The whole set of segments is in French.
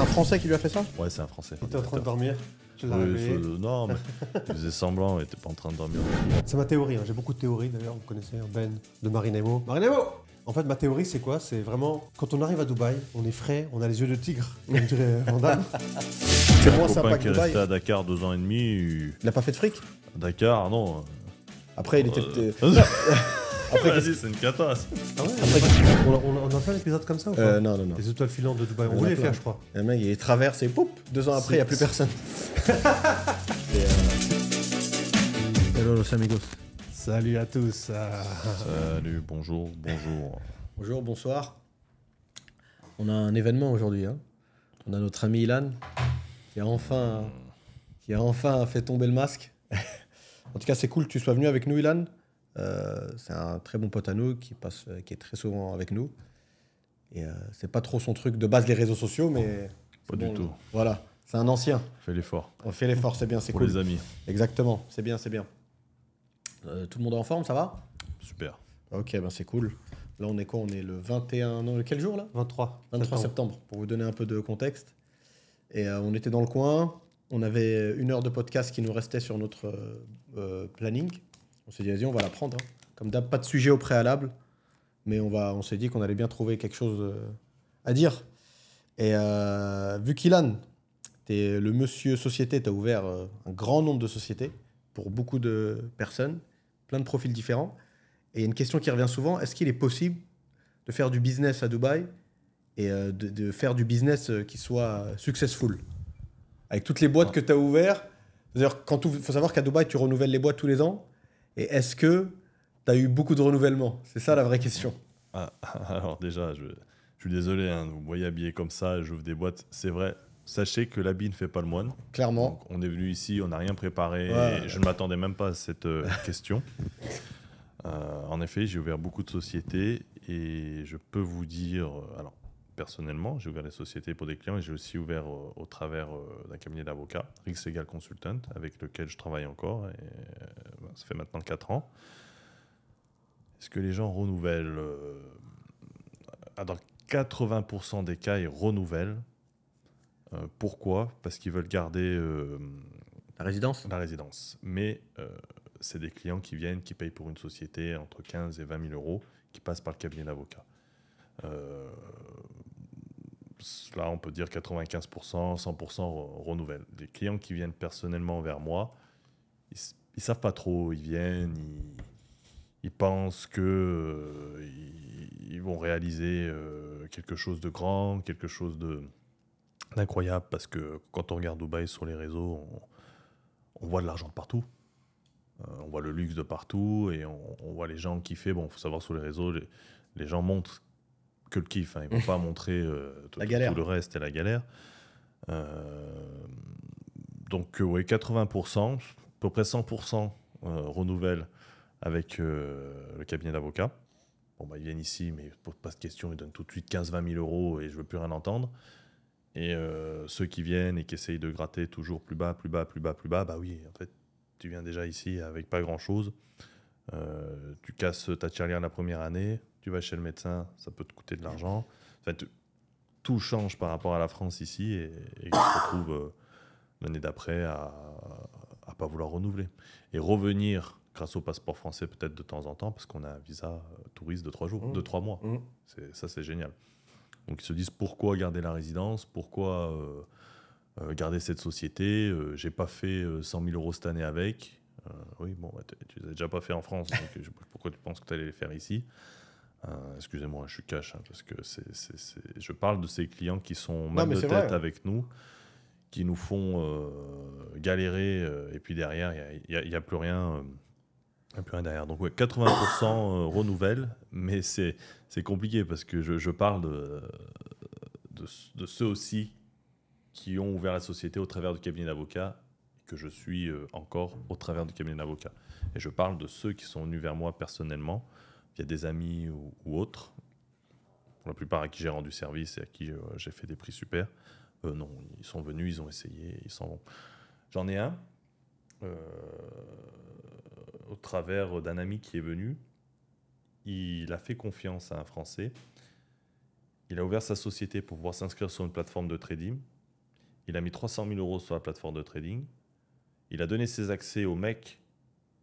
Un Français qui lui a fait ça? Ouais, c'est un Français. T'es en train de dormir. Tu l'as Oui, réveillé. non, mais il faisait semblant, il était pas en train de dormir. C'est ma théorie, hein. J'ai beaucoup de théories d'ailleurs, vous connaissez Ben de Marinemo. Marinemo. En fait, ma théorie, c'est quoi? C'est vraiment, quand on arrive à Dubaï, on est frais, on a les yeux de tigre, comme dirait Van Damme. C'est moins Mon sympa copain que qui est Dubaï. resté à Dakar 2 ans et demi. Il a pas fait de fric? Dakar, non. Après, il était. Après, vas-y, c'est une catastrophe. Ah ouais, Après- on a fait un épisode comme ça ou pas Non, non, non. Les étoiles filantes de Dubaï, on On voulait a les plein. faire, je crois. Le mec, il traverse et poup, 2 ans après, il n'y a plus personne. Hello, los amigos. Salut à tous. Salut, bonjour. Bonjour, bonsoir. On a un événement aujourd'hui. Hein. On a notre ami Ilan qui a enfin fait tomber le masque. En tout cas, c'est cool que tu sois venu avec nous, Ilan. C'est un très bon pote à nous qui est très souvent avec nous. Et c'est pas trop son truc de base les réseaux sociaux, mais Pas du tout. Voilà, c'est un ancien. Fais l'effort. On fait l'effort, c'est bien, c'est Pour cool. les amis. Exactement, c'est bien, c'est bien. Tout le monde est en forme, ça va? Super. Ok, ben c'est cool. Là, on est quoi? On est le 21... Non, quel jour, là? 23 septembre, pour vous donner un peu de contexte. Et on était dans le coin. On avait 1 heure de podcast qui nous restait sur notre planning. On s'est dit, vas-y, on va la prendre. Hein. Comme d'hab, pas de sujet au préalable. Mais on s'est dit qu'on allait bien trouver quelque chose à dire. Et vu qu'Ilan, t'es le monsieur société, t'as ouvert un grand nombre de sociétés pour beaucoup de personnes, plein de profils différents. Et il y a une question qui revient souvent, est-ce qu'il est possible de faire du business à Dubaï et de faire du business qui soit successful? Avec toutes les boîtes que tu as ouvertes, c'est-à-dire, faut savoir qu'à Dubaï, tu renouvelles les boîtes tous les ans. Et est-ce que tu as eu beaucoup de renouvellement? C'est ça la vraie question. Ah, alors déjà, je suis désolé, hein, vous me voyez habillé comme ça, j'ouvre des boîtes. C'est vrai, sachez que l'habit ne fait pas le moine. Clairement. Donc, on est venu ici, on n'a rien préparé. Ouais. Et je ne m'attendais même pas à cette question. En effet, j'ai ouvert beaucoup de sociétés et je peux vous dire, alors personnellement, j'ai ouvert des sociétés pour des clients et j'ai aussi ouvert au travers d'un cabinet d'avocats, Rix Legal Consultant, avec lequel je travaille encore. Et, ça fait maintenant 4 ans. Est-ce que les gens renouvellent dans 80% des cas, ils renouvellent. Pourquoi? Parce qu'ils veulent garder La résidence? la résidence. Mais c'est des clients qui viennent, qui payent pour une société entre 15 et 20 000 euros, qui passent par le cabinet d'avocat. Là, on peut dire 95%, 100% renouvellent. Les clients qui viennent personnellement vers moi, ils ne savent pas trop, ils viennent, ils pensent que ils vont réaliser quelque chose de grand, quelque chose d'incroyable, parce que quand on regarde Dubaï sur les réseaux, on voit de l'argent de partout. On voit le luxe de partout et on voit les gens kiffer. Bon, il faut savoir, sur les réseaux, les gens montrent que le kiff. Hein. Ils ne vont pas montrer tout le reste et la galère. Donc, oui, 80%, à peu près 100% renouvellent avec le cabinet d'avocats. Bon, bah, ils viennent ici, mais ils ne posent pas de questions. Ils donnent tout de suite 15-20 000 euros et je ne veux plus rien entendre. Et ceux qui viennent et qui essayent de gratter toujours plus bas, bah oui, en fait, tu viens déjà ici avec pas grand-chose. Tu casses ta tirelire la première année, tu vas chez le médecin, ça peut te coûter de l'argent. Enfin, tout change par rapport à la France ici et tu te retrouves l'année d'après à pas vouloir renouveler. Et revenir grâce au passeport français peut-être de temps en temps, parce qu'on a un visa touriste de 3 jours, de 3 mois. Ça, c'est génial. Donc ils se disent pourquoi garder la résidence, pourquoi garder cette société, j'ai pas fait 100 000 euros cette année avec. Oui, bon, bah, tu les as déjà pas fait en France, donc pourquoi tu penses que tu allais les faire ici? Excusez-moi, je suis cash, hein, parce que je parle de ces clients qui sont mal de tête avec nous, qui nous font galérer, et puis derrière, il n'y a plus rien. Il n'y a plus rien derrière. Donc, ouais, 80% renouvellent, mais c'est compliqué parce que je parle de ceux aussi qui ont ouvert la société au travers du cabinet d'avocats, que je suis encore au travers du cabinet d'avocats. Et je parle de ceux qui sont venus vers moi personnellement, via des amis ou autres, pour la plupart à qui j'ai rendu service et à qui j'ai fait des prix super. Non, ils sont venus, ils ont essayé, ils s'en vont. J'en ai un au travers d'un ami qui est venu. Il a fait confiance à un Français. Il a ouvert sa société pour pouvoir s'inscrire sur une plateforme de trading. Il a mis 300 000 euros sur la plateforme de trading. Il a donné ses accès au mec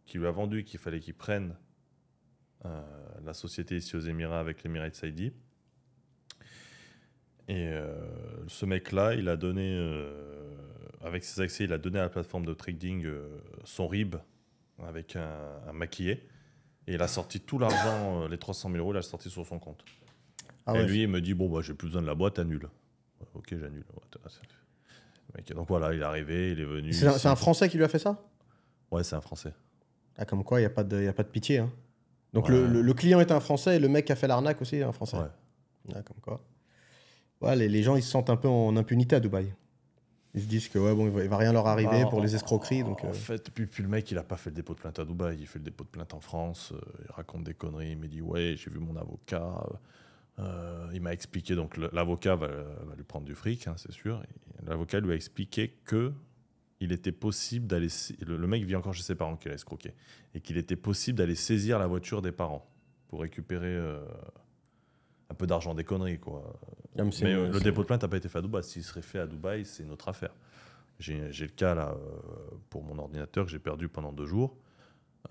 qui lui a vendu qu'il fallait qu'il prenne la société ici aux Émirats avec l'Emirates ID. Et ce mec-là, il a donné, avec ses accès, il a donné à la plateforme de trading son RIB avec un maquillé. Et il a sorti tout l'argent, les 300 000 euros, il a sorti sur son compte. Ah et ouais, lui, il me dit, bon, bah, j'ai plus besoin de la boîte, annule. Ouais, ok, j'annule. Ouais, donc voilà, il est arrivé, il est venu. c'est un Français qui lui a fait ça? Ouais, c'est un Français. Ah, comme quoi, il n'y a, a pas de pitié. Hein. Donc Ouais. le client est un Français et le mec qui a fait l'arnaque aussi est un Français. Ouais. Ah, comme quoi. Ouais, les gens, ils se sentent un peu en impunité à Dubaï. Ils se disent que ouais, bon, il va rien leur arriver pour les escroqueries. Donc, En fait, puis le mec, il a pas fait le dépôt de plainte à Dubaï, il fait le dépôt de plainte en France. Il raconte des conneries. Il me dit ouais, j'ai vu mon avocat. Il m'a expliqué. Donc l'avocat va lui prendre du fric, hein, c'est sûr. Et l'avocat lui a expliqué que il était possible d'aller. Le mec vit encore chez ses parents qu'il a escroqué, et qu'il était possible d'aller saisir la voiture des parents pour récupérer un peu d'argent, des conneries quoi. Ah, Mais le dépôt de plainte n'a pas été fait à Dubaï. S'il serait fait à Dubaï, c'est une autre affaire. J'ai le cas là pour mon ordinateur que j'ai perdu pendant 2 jours.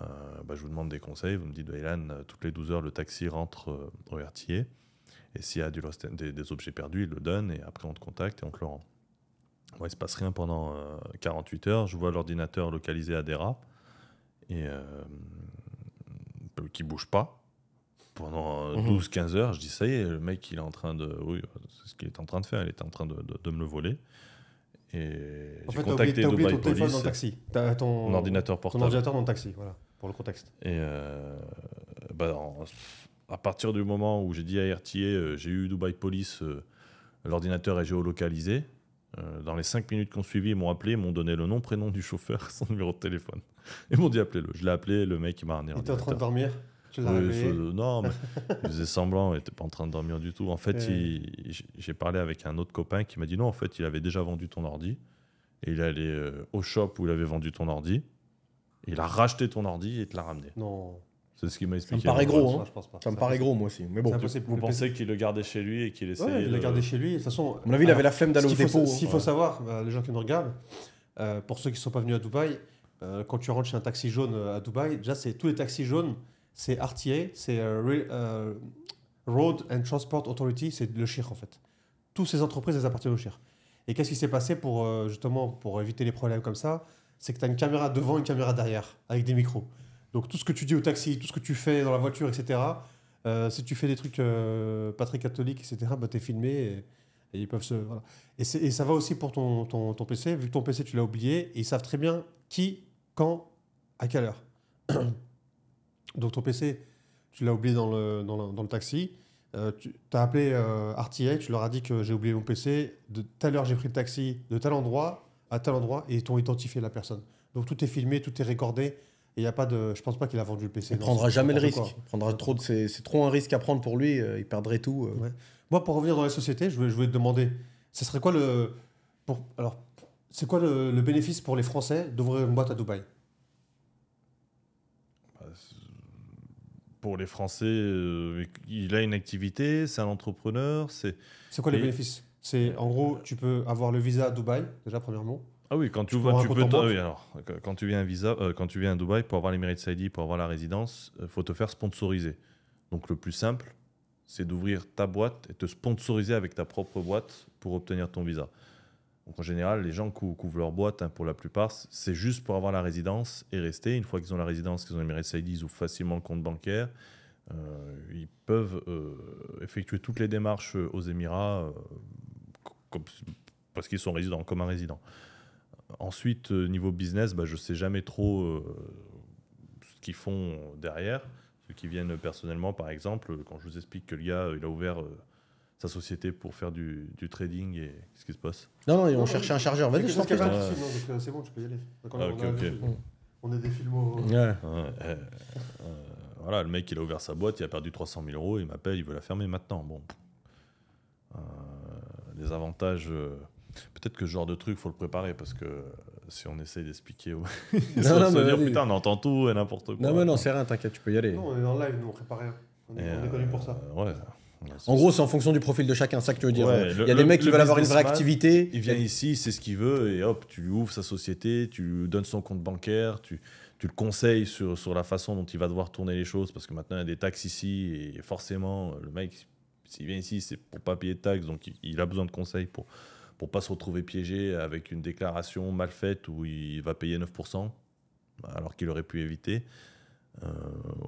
Je vous demande des conseils. Vous me dites, Ilan, toutes les 12 heures, le taxi rentre au RTA. Et s'il y a des objets perdus, il le donne. Et après, on te contacte et on te le rend. Bon, il ne se passe rien pendant 48 heures. Je vois l'ordinateur localisé à Dera et qui ne bouge pas. Pendant 12-15 heures, je dis ça y est, le mec, il est en train de. Oui, c'est ce qu'il est en train de faire. Il était en train de me le voler. Et En j'ai fait, contacté t'as oublié Dubai ton téléphone Police. dans le taxi. T'as Mon ordinateur ton portable. ordinateur dans le taxi, voilà, pour le contexte. Et à partir du moment où j'ai dit à RTA, j'ai eu Dubai Police, l'ordinateur est géolocalisé. Dans les 5 minutes qu'on suivi, ils m'ont appelé, ils m'ont donné le nom, prénom du chauffeur, son numéro de téléphone. Ils m'ont dit appelez-le. Je l'ai appelé, le mec il m'a ramené Il était en train de dormir. Tu l'as Oui, réveillé. non, mais il faisait semblant, il n'était pas en train de dormir du tout. En fait, j'ai parlé avec un autre copain qui m'a dit non, en fait, il avait déjà vendu ton ordi. Et il est allé au shop où il avait vendu ton ordi. Et il a racheté ton ordi et te l'a ramené. Non. C'est ce qu'il m'a ça me expliqué. paraît gros. Hein. Je pense pas. Ça me paraît gros, moi aussi. Mais bon, C'est impossible. Vous pensez qu'il le gardait chez lui et qu'il essayait Ouais, il l'a de- gardé chez lui. De toute façon, à mon avis, il avait la flemme d'aller au dépôt. Ce qu'il faut savoir, les gens qui nous regardent, pour ceux qui ne sont pas venus à Dubaï, quand tu rentres chez un taxi jaune à Dubaï, déjà, tous les taxis jaunes, c'est RTA, c'est Road and Transport Authority, c'est le CHIR en fait. Toutes ces entreprises, elles appartiennent au CHIR. Et qu'est-ce qui s'est passé justement pour éviter les problèmes comme ça? C'est que tu as une caméra devant, une caméra derrière, avec des micros. Donc tout ce que tu dis au taxi, tout ce que tu fais dans la voiture, etc., si tu fais des trucs pas très catholiques, etc., bah, tu es filmé et ils peuvent se... Voilà. Et ça va aussi pour ton PC, vu que ton PC tu l'as oublié, et ils savent très bien qui, quand, à quelle heure. Donc ton PC, tu l'as oublié dans le taxi, tu as appelé RTA, tu leur as dit que j'ai oublié mon PC, de telle heure j'ai pris le taxi, de tel endroit à tel endroit, et ils t'ont identifié la personne. Donc tout est filmé, tout est recordé. Et il y a pas de, je pense pas qu'il a vendu le PC. Il Non, prendra c'est jamais le n'importe risque. quoi. Il prendra c'est trop un risque à prendre pour lui. Il perdrait tout. Ouais. Moi, pour revenir dans les sociétés, je voulais te demander, ce serait quoi c'est quoi le bénéfice pour les Français d'ouvrir une boîte à Dubaï? Pour les Français, il a une activité, c'est un entrepreneur, c'est... C'est quoi les Et- bénéfices? C'est en gros, tu peux avoir le visa à Dubaï, déjà premièrement. Ah oui, quand tu peux vois, avoir tu un peux. compte en banque. Oui, alors, quand tu viens quand tu viens à Dubaï pour avoir l'Emirates ID, pour avoir la résidence, faut te faire sponsoriser. Donc le plus simple, c'est d'ouvrir ta boîte et te sponsoriser avec ta propre boîte pour obtenir ton visa. Donc en général, les gens couvrent leur boîte, hein, pour la plupart, c'est juste pour avoir la résidence et rester. Une fois qu'ils ont la résidence, qu'ils ont l'Emirates ID, ils ouvrent facilement le compte bancaire. Ils peuvent effectuer toutes les démarches aux Émirats parce qu'ils sont résidents, comme un résident. Ensuite, niveau business, je ne sais jamais trop ce qu'ils font derrière. Ceux qui viennent personnellement, par exemple, quand je vous explique que le gars il a ouvert sa société pour faire du trading, et qu'est-ce qui se passe? Non, on cherchait un chargeur. Vas-y, je t'en prie. Quelqu'un qui filme, donc, c'est bon, tu peux y aller. Donc, Ah, ok. on est des filmos. Ouais. Voilà, le mec, il a ouvert sa boîte, il a perdu 300 000 euros, il m'appelle, il veut la fermer maintenant. Bon. Les avantages... peut-être que ce genre de truc, il faut le préparer, parce que si on essaye d'expliquer... ils Non, vont se mais dire, vas-y. putain, on entend tout et n'importe quoi. Non, mais non, c'est rien, t'inquiète, tu peux y aller. Non, on est en live, nous on prépare rien. On est connu pour ça. Ouais. En gros, c'est en fonction du profil de chacun, c'est ça que tu veux dire. Ouais, Il y a des mecs qui veulent avoir une vraie businessman, activité. Il vient ici, c'est ce qu'il veut, et hop, tu lui ouvres sa société, tu lui donnes son compte bancaire, tu le conseilles sur la façon dont il va devoir tourner les choses, parce que maintenant il y a des taxes ici, et forcément, le mec, s'il vient ici, c'est pour pas payer de taxes, donc il a besoin de conseils pour pas se retrouver piégé avec une déclaration mal faite où il va payer 9%, alors qu'il aurait pu éviter.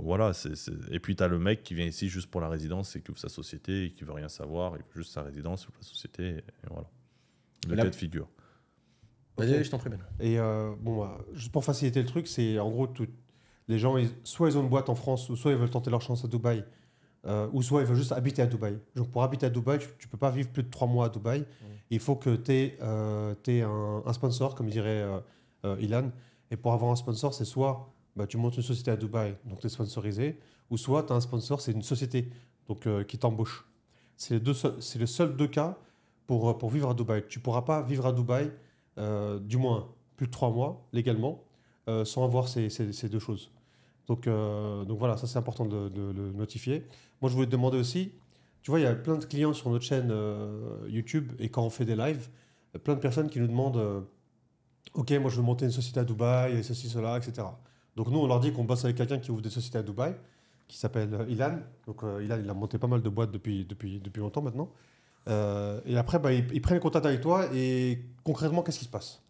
Voilà, et puis tu as le mec qui vient ici juste pour la résidence et qui ouvre sa société et qui veut rien savoir, il veut juste sa résidence, il ouvre la société, et voilà. Le cas de figure. Vas-y, je t'en prie, Ben. Et juste pour faciliter le truc, c'est en gros, les gens, soit ils ont une boîte en France, ou soit ils veulent tenter leur chance à Dubaï, ou soit ils veulent juste habiter à Dubaï. Donc pour habiter à Dubaï, tu ne peux pas vivre plus de 3 mois à Dubaï. Il faut que tu aies un sponsor, comme dirait Ilan. Et pour avoir un sponsor, c'est soit tu montes une société à Dubaï, donc tu es sponsorisé, ou soit tu as un sponsor, c'est une société donc, qui t'embauche. C'est les seuls 2 cas pour vivre à Dubaï. Tu ne pourras pas vivre à Dubaï, du moins plus de 3 mois légalement, sans avoir ces 2 choses. Donc voilà, ça c'est important de le notifier. Moi je voulais te demander aussi, tu vois, il y a plein de clients sur notre chaîne YouTube, et quand on fait des lives, plein de personnes qui nous demandent ok, moi je veux monter une société à Dubaï, et ceci, cela, etc. Donc nous on leur dit qu'on bosse avec quelqu'un qui ouvre des sociétés à Dubaï, qui s'appelle Ilan. Donc Ilan, il a monté pas mal de boîtes depuis longtemps maintenant. Et après, ils prennent contact avec toi, et concrètement, qu'est-ce qui se passe?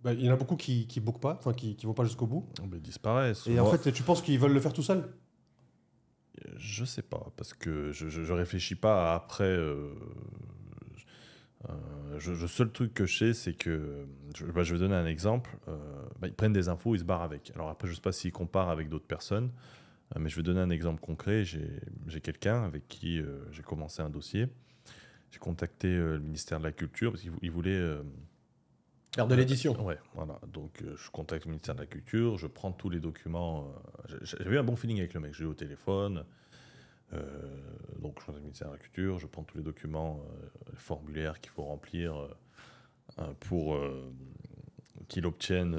Il y en a beaucoup qui ne bookent pas, enfin qui ne vont pas jusqu'au bout. Ils disparaissent. Et en fait, tu penses qu'ils veulent le faire tout seuls? Je sais pas, parce que je réfléchis pas à après. Le seul truc que je sais, c'est que je vais donner un exemple. Ils prennent des infos, ils se barrent avec. Alors après, je sais pas s'ils comparent avec d'autres personnes, mais je vais donner un exemple concret. J'ai quelqu'un avec qui j'ai commencé un dossier. J'ai contacté le ministère de la Culture parce qu'il voulait Faire de l'édition. Ouais, voilà. Donc je contacte le ministère de la Culture, je prends tous les documents. J'avais eu un bon feeling avec le mec, je l'ai eu au téléphone. Donc je contacte le ministère de la Culture, je prends tous les documents, les formulaires qu'il faut remplir pour qu'il obtienne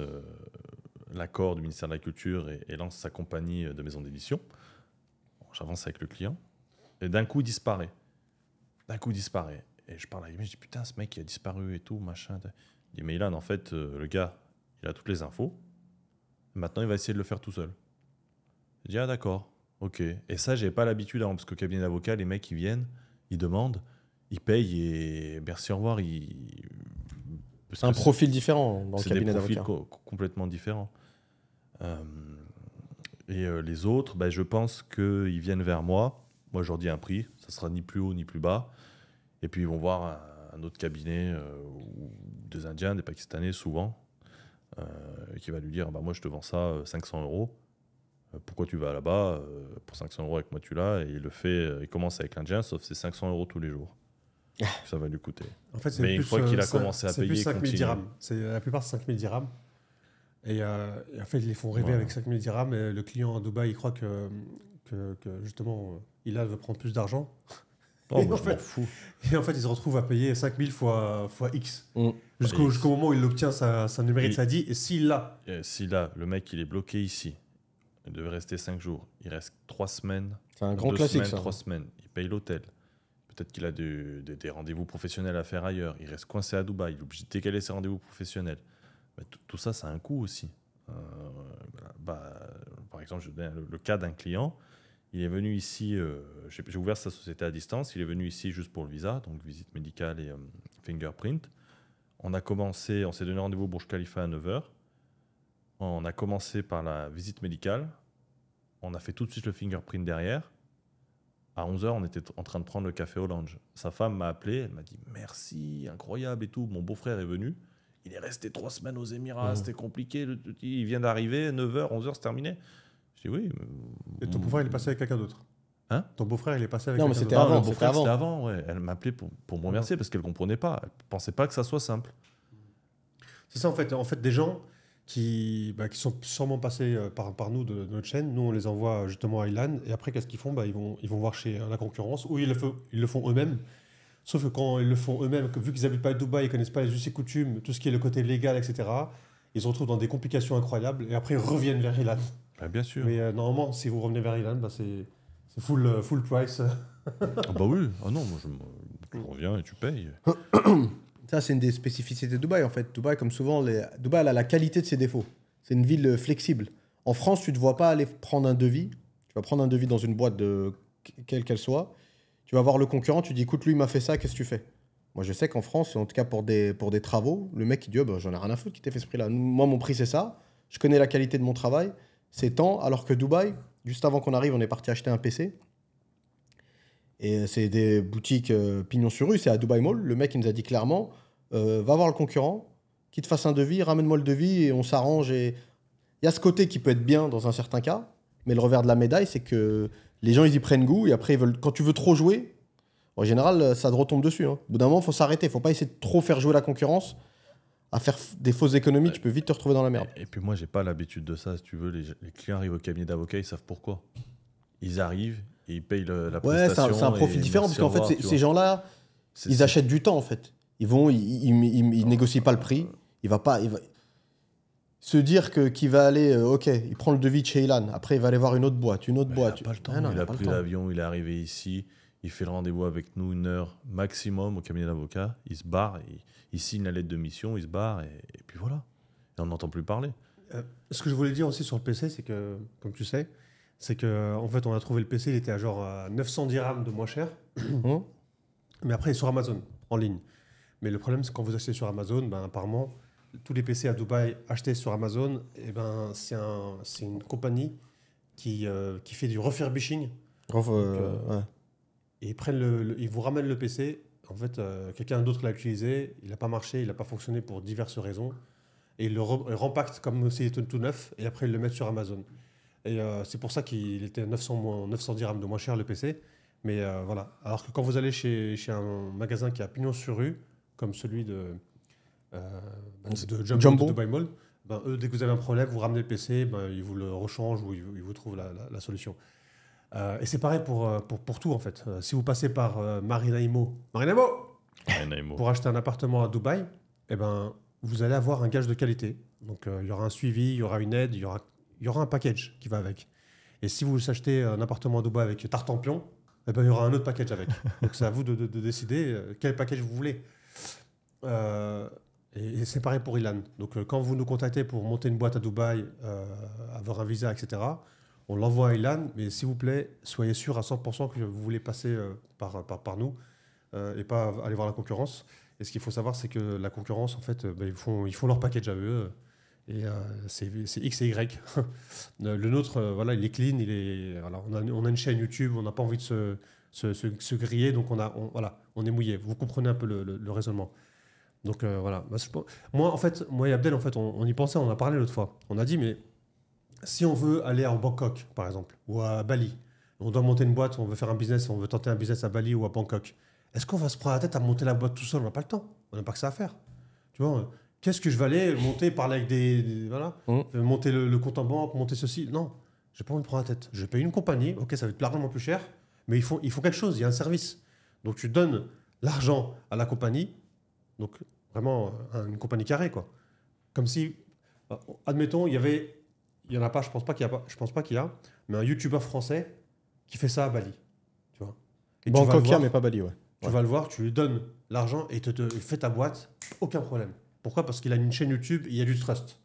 l'accord du ministère de la Culture et lance sa compagnie de maison d'édition. Bon, j'avance avec le client et d'un coup il disparaît. Et je parle à lui, je dis putain, ce mec il a disparu et tout, machin. Il dit mais Ilan, en fait, le gars, il a toutes les infos. Maintenant, il va essayer de le faire tout seul. Je dis ah d'accord, ok. Et ça, j'avais pas l'habitude avant, parce qu'au cabinet d'avocat, les mecs, ils viennent, ils demandent, ils payent et merci, au revoir. C'est un profil différent dans le cabinet d'avocat. C'est des profils complètement différents. Les autres, je pense qu'ils viennent vers moi. Moi, je leur dis un prix, ça sera ni plus haut ni plus bas. Et puis, ils vont voir un autre cabinet ou des Indiens, des Pakistanais souvent, qui va lui dire moi je te vends ça 500 €. Pourquoi tu vas là-bas pour 500 € avec moi tu l'as, et il le fait, il commence avec l'Indien, sauf c'est 500 € tous les jours. Ça va lui coûter. En fait, mais une fois qu'il a commencé à payer, c'est plus 5000 dirhams. La plupart c'est 5000 dirhams. Et en fait, ils les font rêver avec 5000 dirhams. Et le client à Dubaï, il croit que justement, il veut prendre plus d'argent. Oh, et, moi, en fait, il se retrouve à payer 5000 fois X. Jusqu'au moment où il obtient sa numérique de SADI. Et s'il l'a. Le mec, il est bloqué ici. Il devait rester 5 jours. Il reste 3 semaines. C'est un grand classique, ça. 3 semaines. Il paye l'hôtel. Peut-être qu'il a des rendez-vous professionnels à faire ailleurs. Il reste coincé à Dubaï. Il est obligé de décaler ses rendez-vous professionnels. Tout ça, ça a un coût aussi. Par exemple, je donne le cas d'un client. Il est venu ici, j'ai ouvert sa société à distance, il est venu ici juste pour le visa, donc visite médicale et fingerprint. On s'est donné rendez-vous au Burj Khalifa à 9h. On a commencé par la visite médicale. On a fait tout de suite le fingerprint derrière. À 11h, on était en train de prendre le café au lounge. Sa femme m'a appelé, elle m'a dit « Merci, incroyable et tout. » Mon beau-frère est venu. Il est resté 3 semaines aux Émirats, c'était compliqué. Il vient d'arriver, 9h, 11h, c'est terminé. Je dis oui. Et ton beau-frère, il est passé avec quelqu'un d'autre? Hein? Ton beau-frère, il est passé avec quelqu'un d'autre? Non, mais mon beau-frère, c'était avant. Ouais. Elle m'appelait pour me remercier parce qu'elle ne comprenait pas. Elle ne pensait pas que ça soit simple. C'est ça, en fait, des gens qui sont sûrement passés par nous, de notre chaîne. Nous, on les envoie justement à Ilan. Et après, qu'est-ce qu'ils font? Ils vont voir chez la concurrence, ou ils le font eux-mêmes. Sauf que quand ils le font eux-mêmes, vu qu'ils n'habitent pas à Dubaï, ils ne connaissent pas les us et coutumes, tout ce qui est le côté légal, etc., ils se retrouvent dans des complications incroyables. Et après, ils reviennent vers Ilan. Bien sûr. Mais normalement, si vous revenez vers Ilan, c'est C'est full price. Ah bah oui, ah non, moi tu reviens et tu payes. Ça, c'est une des spécificités de Dubaï, en fait. Dubaï, comme souvent, Dubaï, elle a la qualité de ses défauts. C'est une ville flexible. En France, tu ne te vois pas aller prendre un devis. Tu vas prendre un devis dans une boîte, quelle qu'elle soit. Tu vas voir le concurrent, tu dis, écoute, lui, il m'a fait ça, qu'est-ce que tu fais? Moi, je sais qu'en France, en tout cas pour des travaux, le mec, il dit, oh, bah, j'en ai rien à foutre qui t'ait fait ce prix-là. Moi, mon prix, c'est ça. Je connais la qualité de mon travail. C'est tant. Alors que Dubaï, juste avant qu'on arrive, on est parti acheter un PC. Et c'est des boutiques pignon sur rue, c'est à Dubai Mall. Le mec, il nous a dit clairement, va voir le concurrent, qu'il te fasse un devis, ramène-moi le devis et on s'arrange. Et il y a ce côté qui peut être bien dans un certain cas, mais le revers de la médaille, c'est que les gens, ils y prennent goût et après, quand tu veux trop jouer, en général, ça te retombe dessus. Hein. Au bout d'un moment, il faut s'arrêter. Il ne faut pas essayer de trop faire jouer la concurrence. À faire des fausses économies, tu peux vite te retrouver dans la merde. Et puis moi, j'ai pas l'habitude de ça. Si tu veux, les clients arrivent au cabinet d'avocat, ils savent pourquoi. Ils arrivent et ils payent la Ouais, prestation. c'est un profil différent parce qu'en fait, ces gens-là, ils achètent du temps en fait. Ils négocient pas le prix. Il va se dire qu'il va aller, ok, il prend le devis de chez Ilan. Après, il va aller voir une autre boîte. Il n'a pas le temps. Ah non, il a pris l'avion, il est arrivé ici, il fait le rendez-vous avec nous 1 heure maximum au cabinet d'avocat. Il se barre, il signe la lettre de mission, il se barre et puis voilà. Et on n'entend plus parler. Ce que je voulais dire aussi sur le PC, c'est que, comme tu sais, c'est qu'en fait, on a trouvé le PC, il était à genre 900 dirhams de moins cher. Mais après, il est sur Amazon, en ligne. Mais le problème, c'est que quand vous achetez sur Amazon, ben, apparemment, tous les PC à Dubaï achetés sur Amazon, eh ben, c'est une compagnie qui fait du refurbishing. Ouais. Et ils vous ramènent le PC. En fait, quelqu'un d'autre l'a utilisé, il n'a pas marché, il n'a pas fonctionné pour diverses raisons. Et ils le rempactent comme s'il était tout neuf, et après, ils le mettent sur Amazon. Et c'est pour ça qu'il était 900 dirhams de moins cher, le PC. Mais voilà. Alors que quand vous allez chez un magasin qui a pignon sur rue, comme celui de Jumbo de Dubai Mall, ben, eux, dès que vous avez un problème, vous ramenez le PC, ben, ils vous le rechangent ou ils vous trouvent la solution. Et c'est pareil pour tout, en fait. Si vous passez par Marina Imo pour acheter un appartement à Dubaï, eh ben, vous allez avoir un gage de qualité. Donc, il y aura un suivi, il y aura une aide, il y aura un package qui va avec. Et si vous achetez un appartement à Dubaï avec Tartampion, eh ben, il y aura un autre package avec. Donc, c'est à vous de décider quel package vous voulez. Et c'est pareil pour Ilan. Donc, quand vous nous contactez pour monter une boîte à Dubaï, avoir un visa, etc., on l'envoie à Ilan. Mais s'il vous plaît, soyez sûr à 100% que vous voulez passer par nous et pas aller voir la concurrence. Et ce qu'il faut savoir, c'est que la concurrence, en fait, ben, ils font leur package à eux. Et c'est X et Y. Le nôtre, voilà, il est clean. Voilà, on a une chaîne YouTube, on n'a pas envie de se griller, donc on est mouillé. Vous comprenez un peu le raisonnement. Donc voilà. Moi et Abdel, en fait, on y pensait, on en a parlé l'autre fois. On a dit, mais si on veut aller à Bangkok, par exemple, ou à Bali, on doit monter une boîte, on veut faire un business, on veut tenter un business à Bali ou à Bangkok, est-ce qu'on va se prendre la tête à monter la boîte tout seul? On n'a pas le temps. On n'a pas que ça à faire. Tu vois, qu'est-ce que je vais aller monter, parler avec voilà, monter le compte en banque, monter ceci? Non, j'ai pas envie de prendre la tête. Je paye une compagnie, ok, ça va être largement plus cher, mais il faut quelque chose, il y a un service. Donc tu donnes l'argent à la compagnie, donc vraiment une compagnie carrée, quoi. Comme si, admettons, il y en a pas, je pense pas qu'il y a, mais un YouTuber français qui fait ça à Bali, tu vois. Et Bangkok, mais pas Bali, ouais. Tu vas le voir, tu lui donnes l'argent et il fait ta boîte, aucun problème. Pourquoi? Parce qu'il a une chaîne YouTube et il y a du trust.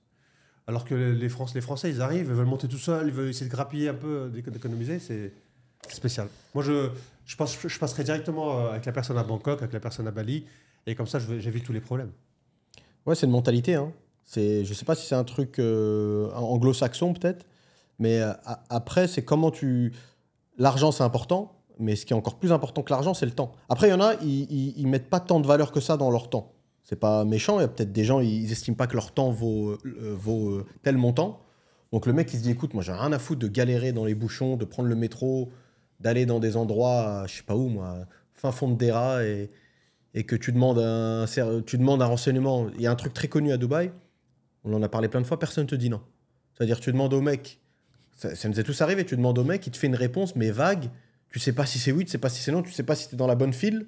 Alors que les Français, ils arrivent, ils veulent monter tout seuls, ils veulent essayer de grappiller un peu, d'économiser, c'est spécial. Moi, je passerai directement avec la personne à Bangkok, avec la personne à Bali, et comme ça, j'évite tous les problèmes. Ouais, c'est une mentalité. Hein. Je ne sais pas si c'est un truc anglo-saxon peut-être, mais après, c'est comment tu... L'argent, c'est important, mais ce qui est encore plus important que l'argent, c'est le temps. Après, il y en a, ils mettent pas tant de valeur que ça dans leur temps. C'est pas méchant, il y a peut-être des gens, ils estiment pas que leur temps vaut tel montant. Donc le mec, il se dit, écoute, moi, j'ai rien à foutre de galérer dans les bouchons, de prendre le métro, d'aller dans des endroits, je sais pas où, moi, fin fond de Dera, et que tu demandes un renseignement. Il y a un truc très connu à Dubaï, on en a parlé plein de fois, personne ne te dit non. C'est-à-dire, tu demandes au mec, ça nous est tous arrivé, tu demandes au mec, il te fait une réponse, mais vague, tu sais pas si c'est oui, tu sais pas si c'est non, tu sais pas si tu es dans la bonne file.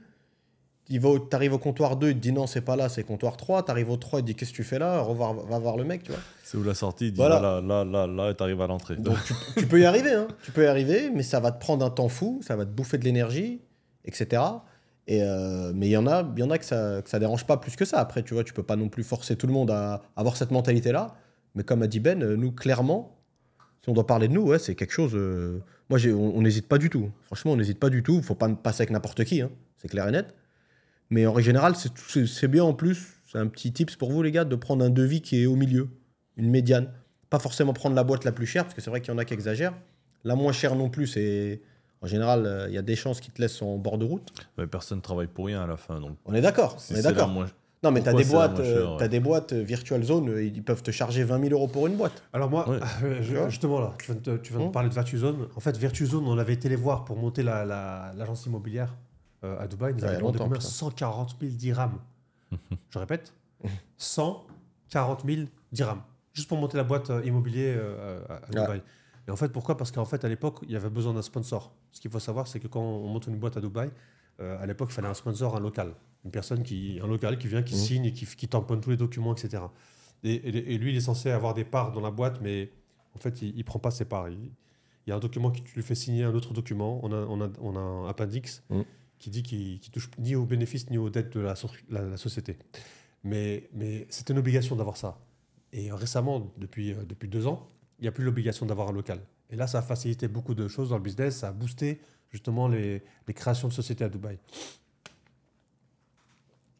t'arrives au comptoir 2, il te dit non, c'est pas là, c'est comptoir 3. T'arrives au 3, il te dit qu'est-ce que tu fais là? Va voir le mec, tu vois. C'est où la sortie, il dit Voilà. là, et t'arrives à l'entrée. Donc tu peux y arriver, hein. Tu peux y arriver, mais ça va te prendre un temps fou, ça va te bouffer de l'énergie, etc. Mais il y en a que ça dérange pas plus que ça. Après, tu vois, tu peux pas non plus forcer tout le monde à avoir cette mentalité-là. Mais comme a dit Ben, nous, clairement, si on doit parler de nous, ouais, c'est quelque chose... Moi, on n'hésite pas du tout. Franchement, on n'hésite pas du tout. Faut pas passer avec n'importe qui, hein. C'est clair et net. Mais en règle générale, c'est bien en plus. C'est un petit tips pour vous, les gars, de prendre un devis qui est au milieu, une médiane. Pas forcément prendre la boîte la plus chère, parce que c'est vrai qu'il y en a qui exagèrent. La moins chère non plus, c'est... En général, il y a des chances qu'ils te laissent en bord de route. Mais personne ne travaille pour rien à la fin. Donc, On est d'accord. si On est c'est d'accord. la moins- Non, mais tu as Pourquoi des c'est la boîtes, moins chère, ouais. Virtual Zone, ils peuvent te charger 20 000 euros pour une boîte. Alors moi, Ouais. justement là, tu viens de parler de Virtuzone. En fait, Virtuzone, on avait été les voir pour monter l'agence immobilière à Dubaï. Ils nous Ouais, avaient demandé longtemps, combien? putain. 140 000 dirhams. Je répète, 140 000 dirhams. Juste pour monter la boîte immobilier à Dubaï. Et en fait, pourquoi? Parce qu'en fait, à l'époque, il y avait besoin d'un sponsor. Ce qu'il faut savoir, c'est que quand on monte une boîte à Dubaï, à l'époque, il fallait un sponsor, un local. Un local qui vient, qui signe et qui tamponne tous les documents, etc. Et lui, il est censé avoir des parts dans la boîte, mais en fait, il ne prend pas ses parts. Il y a un document qui lui fait signer un autre document. On a un appendix qui dit qu'il ne touche ni aux bénéfices ni aux dettes de la société. Mais c'était une obligation d'avoir ça. Et récemment, depuis 2 ans, il n'y a plus l'obligation d'avoir un local. Et là, ça a facilité beaucoup de choses dans le business. Ça a boosté justement les créations de sociétés à Dubaï.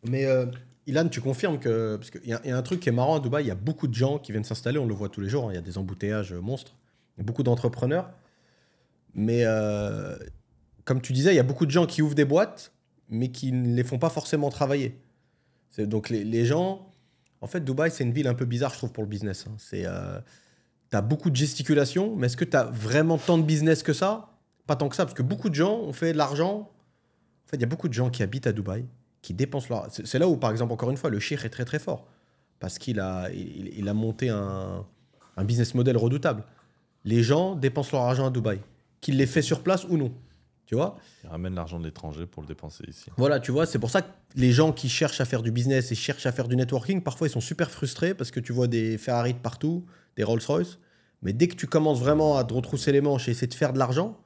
Mais Ilan, tu confirmes que... Parce qu'il y a un truc qui est marrant à Dubaï, il y a beaucoup de gens qui viennent s'installer, on le voit tous les jours, hein, il y a des embouteillages monstres, il y a beaucoup d'entrepreneurs. Mais comme tu disais, il y a beaucoup de gens qui ouvrent des boîtes, mais qui ne les font pas forcément travailler. Donc les gens... En fait, Dubaï, c'est une ville un peu bizarre, je trouve, pour le business. Hein. Tu as beaucoup de gesticulation, mais est-ce que tu as vraiment tant de business que ça? Pas tant que ça, parce que beaucoup de gens ont fait de l'argent. En fait, il y a beaucoup de gens qui habitent à Dubaï, qui dépensent leur... C'est là où, par exemple, encore une fois, le Cheikh est très très fort. Parce qu'il a monté un business model redoutable. Les gens dépensent leur argent à Dubaï. Qu'ils l'aient fait sur place ou non. Tu vois? Ils ramènent l'argent de l'étranger pour le dépenser ici. Voilà, tu vois, c'est pour ça que les gens qui cherchent à faire du business et cherchent à faire du networking, parfois ils sont super frustrés parce que tu vois des Ferrari de partout, des Rolls-Royce. Mais dès que tu commences vraiment à te retrousser les manches et essayer de faire de l'argent,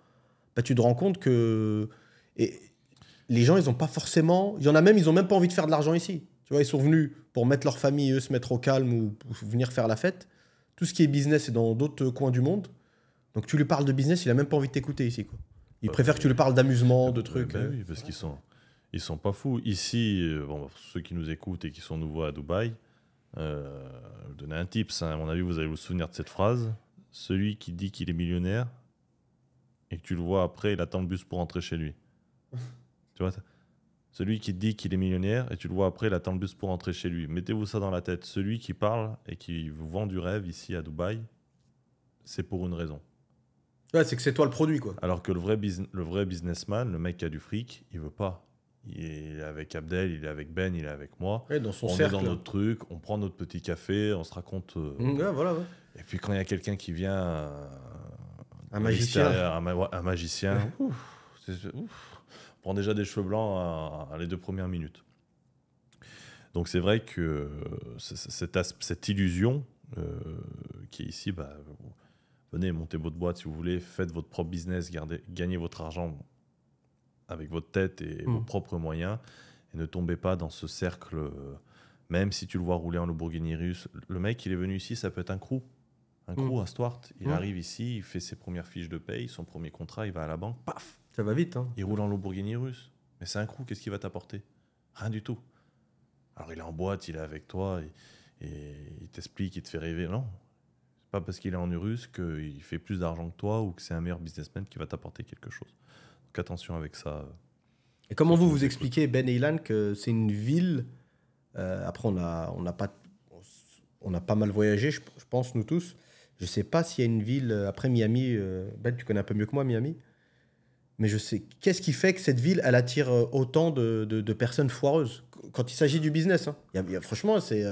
bah, tu te rends compte que les gens, ils n'ont pas forcément... Il y en a même, ils n'ont même pas envie de faire de l'argent ici. Tu vois, ils sont venus pour mettre leur famille, eux, se mettre au calme ou venir faire la fête. Tout ce qui est business, c'est dans d'autres coins du monde. Donc tu lui parles de business, il n'a même pas envie de t'écouter ici, quoi. Il préfère que tu lui parles d'amusement, de trucs. Oui, parce qu'ils sont pas fous. Ici, pour ceux qui nous écoutent et qui sont nouveaux à Dubaï, je vais donner un tips. Hein. À mon avis, vous allez vous souvenir de cette phrase. Celui qui dit qu'il est millionnaire et que tu le vois après, il attend le bus pour rentrer chez lui. Tu vois, celui qui dit qu'il est millionnaire et tu le vois après, il attend le bus pour rentrer chez lui. Mettez-vous ça dans la tête. Celui qui parle et qui vous vend du rêve ici à Dubaï, c'est pour une raison. Ouais, c'est que c'est toi le produit, quoi. Alors que le vrai businessman, le mec qui a du fric, il veut pas. Il est avec Abdel, il est avec Ben, il est avec moi. Ouais, dans son On cercle. est dans notre truc, on prend notre petit café, on se raconte. Ouais, voilà, ouais. Et puis quand il y a quelqu'un qui vient. Un magicien. Un magicien. On prend déjà des cheveux blancs à les 2 premières minutes. Donc c'est vrai que cette illusion qui est ici, bah, venez, montez votre boîte si vous voulez, faites votre propre business, gagnez votre argent avec votre tête et vos propres moyens, et ne tombez pas dans ce cercle, même si tu le vois rouler en Lamborghini russe. Le mec, il est venu ici, ça peut être un crew, un Stuart. Il arrive ici, il fait ses premières fiches de paye, son premier contrat, il va à la banque, paf, Ça va vite, hein. il roule en Lamborghini russe. Mais c'est un crew, qu'est-ce qu'il va t'apporter? Rien du tout. Alors il est en boîte, il est avec toi, et il t'explique, il te fait rêver. Non. Pas parce qu'il est en Urus qu'il fait plus d'argent que toi ou que c'est un meilleur businessman qui va t'apporter quelque chose. Donc attention avec ça. Et comment vous expliquez, Ben et Ilan, que c'est une ville... après, on a pas mal voyagé, je pense, nous tous. Je sais pas s'il y a une ville... après Miami, Ben, tu connais un peu mieux que moi, Miami. Mais je sais... Qu'est-ce qui fait que cette ville, elle attire autant de personnes foireuses quand il s'agit du business, hein. Franchement, c'est...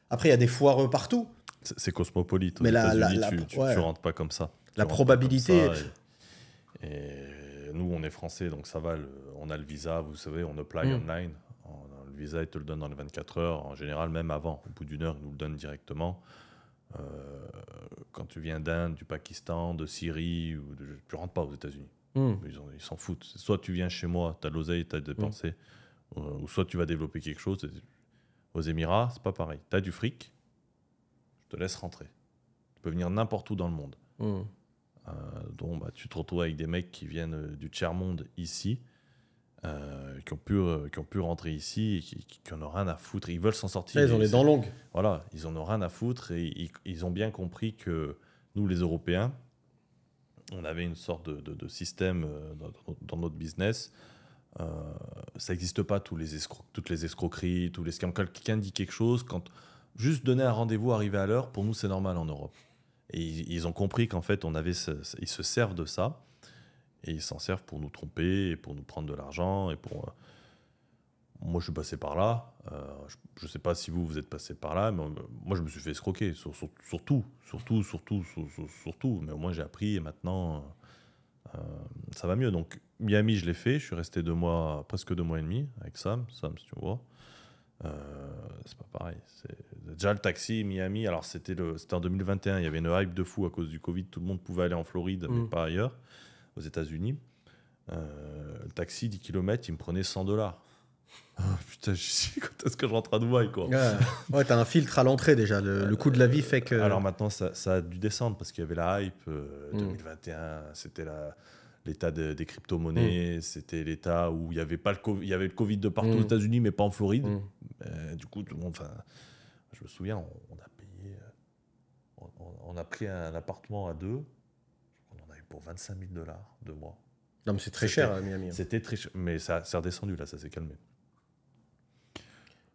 après, il y a des foireux partout. C'est cosmopolite. Aux Mais États-Unis, tu ouais. rentres pas comme ça. La probabilité... Et nous, on est français, donc ça va. On a le visa, vous savez, on apply online. visa, ils te le donnent dans les 24 heures. En général, même avant, au bout d'une heure, ils nous le donnent directement. Quand tu viens d'Inde, du Pakistan, de Syrie, tu rentres pas aux États-Unis. Ils s'en foutent. Soit tu viens chez moi, tu as l'oseille, tu as dépensé, ou soit tu vas développer quelque chose. Aux Émirats, c'est pas pareil. Tu as du fric, je te laisse rentrer. Tu peux venir n'importe où dans le monde. Donc, tu te retrouves avec des mecs qui viennent du tiers-monde ici, qui ont pu rentrer ici et qui en ont rien à foutre. Ils veulent s'en sortir. Ils ont les dents longues. Voilà, ils en ont rien à foutre et ils ont bien compris que nous, les Européens, on avait une sorte de système dans notre business. Ça n'existe pas, toutes les escroqueries, tous les scams. Quand quelqu'un dit quelque chose, juste donner un rendez-vous, arriver à l'heure, pour nous, c'est normal en Europe. Et ils ont compris qu'en fait, ils se servent de ça. Et ils s'en servent pour nous tromper, et pour nous prendre de l'argent. Moi, je suis passé par là. Je ne sais pas si vous êtes passé par là, mais moi, je me suis fait escroquer. Surtout. Mais au moins, j'ai appris et maintenant, ça va mieux. Donc, Miami, je l'ai fait. Je suis resté presque 2 mois et demi avec Sam, si tu vois. C'est pas pareil. Déjà, le taxi, Miami, alors c'était en 2021. Il y avait une hype de fou à cause du Covid. Tout le monde pouvait aller en Floride, mais pas ailleurs. Aux États-Unis, le taxi 10 km, il me prenait $100. Putain, quand est-ce que je rentre à Dubaï, quoi. Ouais, t'as un filtre à l'entrée déjà. Le coût de la vie fait que. Alors maintenant, ça a dû descendre parce qu'il y avait la hype. 2021, c'était l'état des crypto-monnaies, c'était l'état où il y avait le Covid de partout aux États-Unis, mais pas en Floride. Du coup, tout le monde. Je me souviens, on a payé. On a pris un appartement à 2. Pour $25 000 2 mois. Non, mais c'est très cher à Miami. C'était très cher, mais ça s'est redescendu là, ça s'est calmé.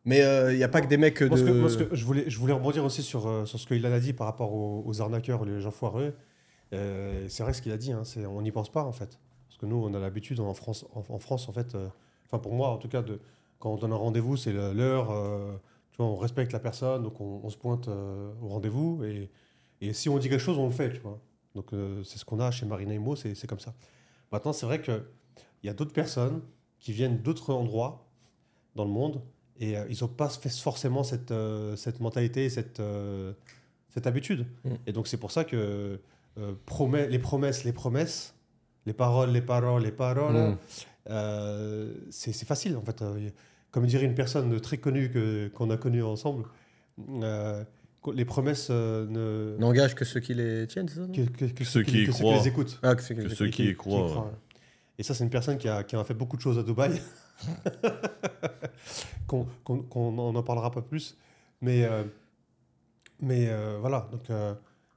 Mais il n'y a pas que des mecs je voulais rebondir aussi sur ce qu'il a dit par rapport aux arnaqueurs, les gens foireux. C'est vrai ce qu'il a dit, hein, on n'y pense pas en fait. Parce que nous, on a l'habitude en France en fait, pour moi en tout cas, quand on donne un rendez-vous, c'est l'heure, tu vois, on respecte la personne, donc on se pointe au rendez-vous. Et si on dit quelque chose, on le fait, tu vois. Donc, c'est ce qu'on a chez Marina Imo, c'est comme ça. Maintenant, c'est vrai qu'il y a d'autres personnes qui viennent d'autres endroits dans le monde et ils n'ont pas fait forcément cette mentalité, cette habitude. Et donc, c'est pour ça que les promesses, les paroles, c'est facile, en fait. Comme dirait une personne très connue qu'on a connue ensemble, les promesses n'engagent que ceux qui les tiennent, c'est ça, que ceux qui y croient. Que les écoutent. Que ceux qui y croient. Et ça, c'est une personne qui a fait beaucoup de choses à Dubaï. qu'on n'en parlera pas plus. Mais voilà.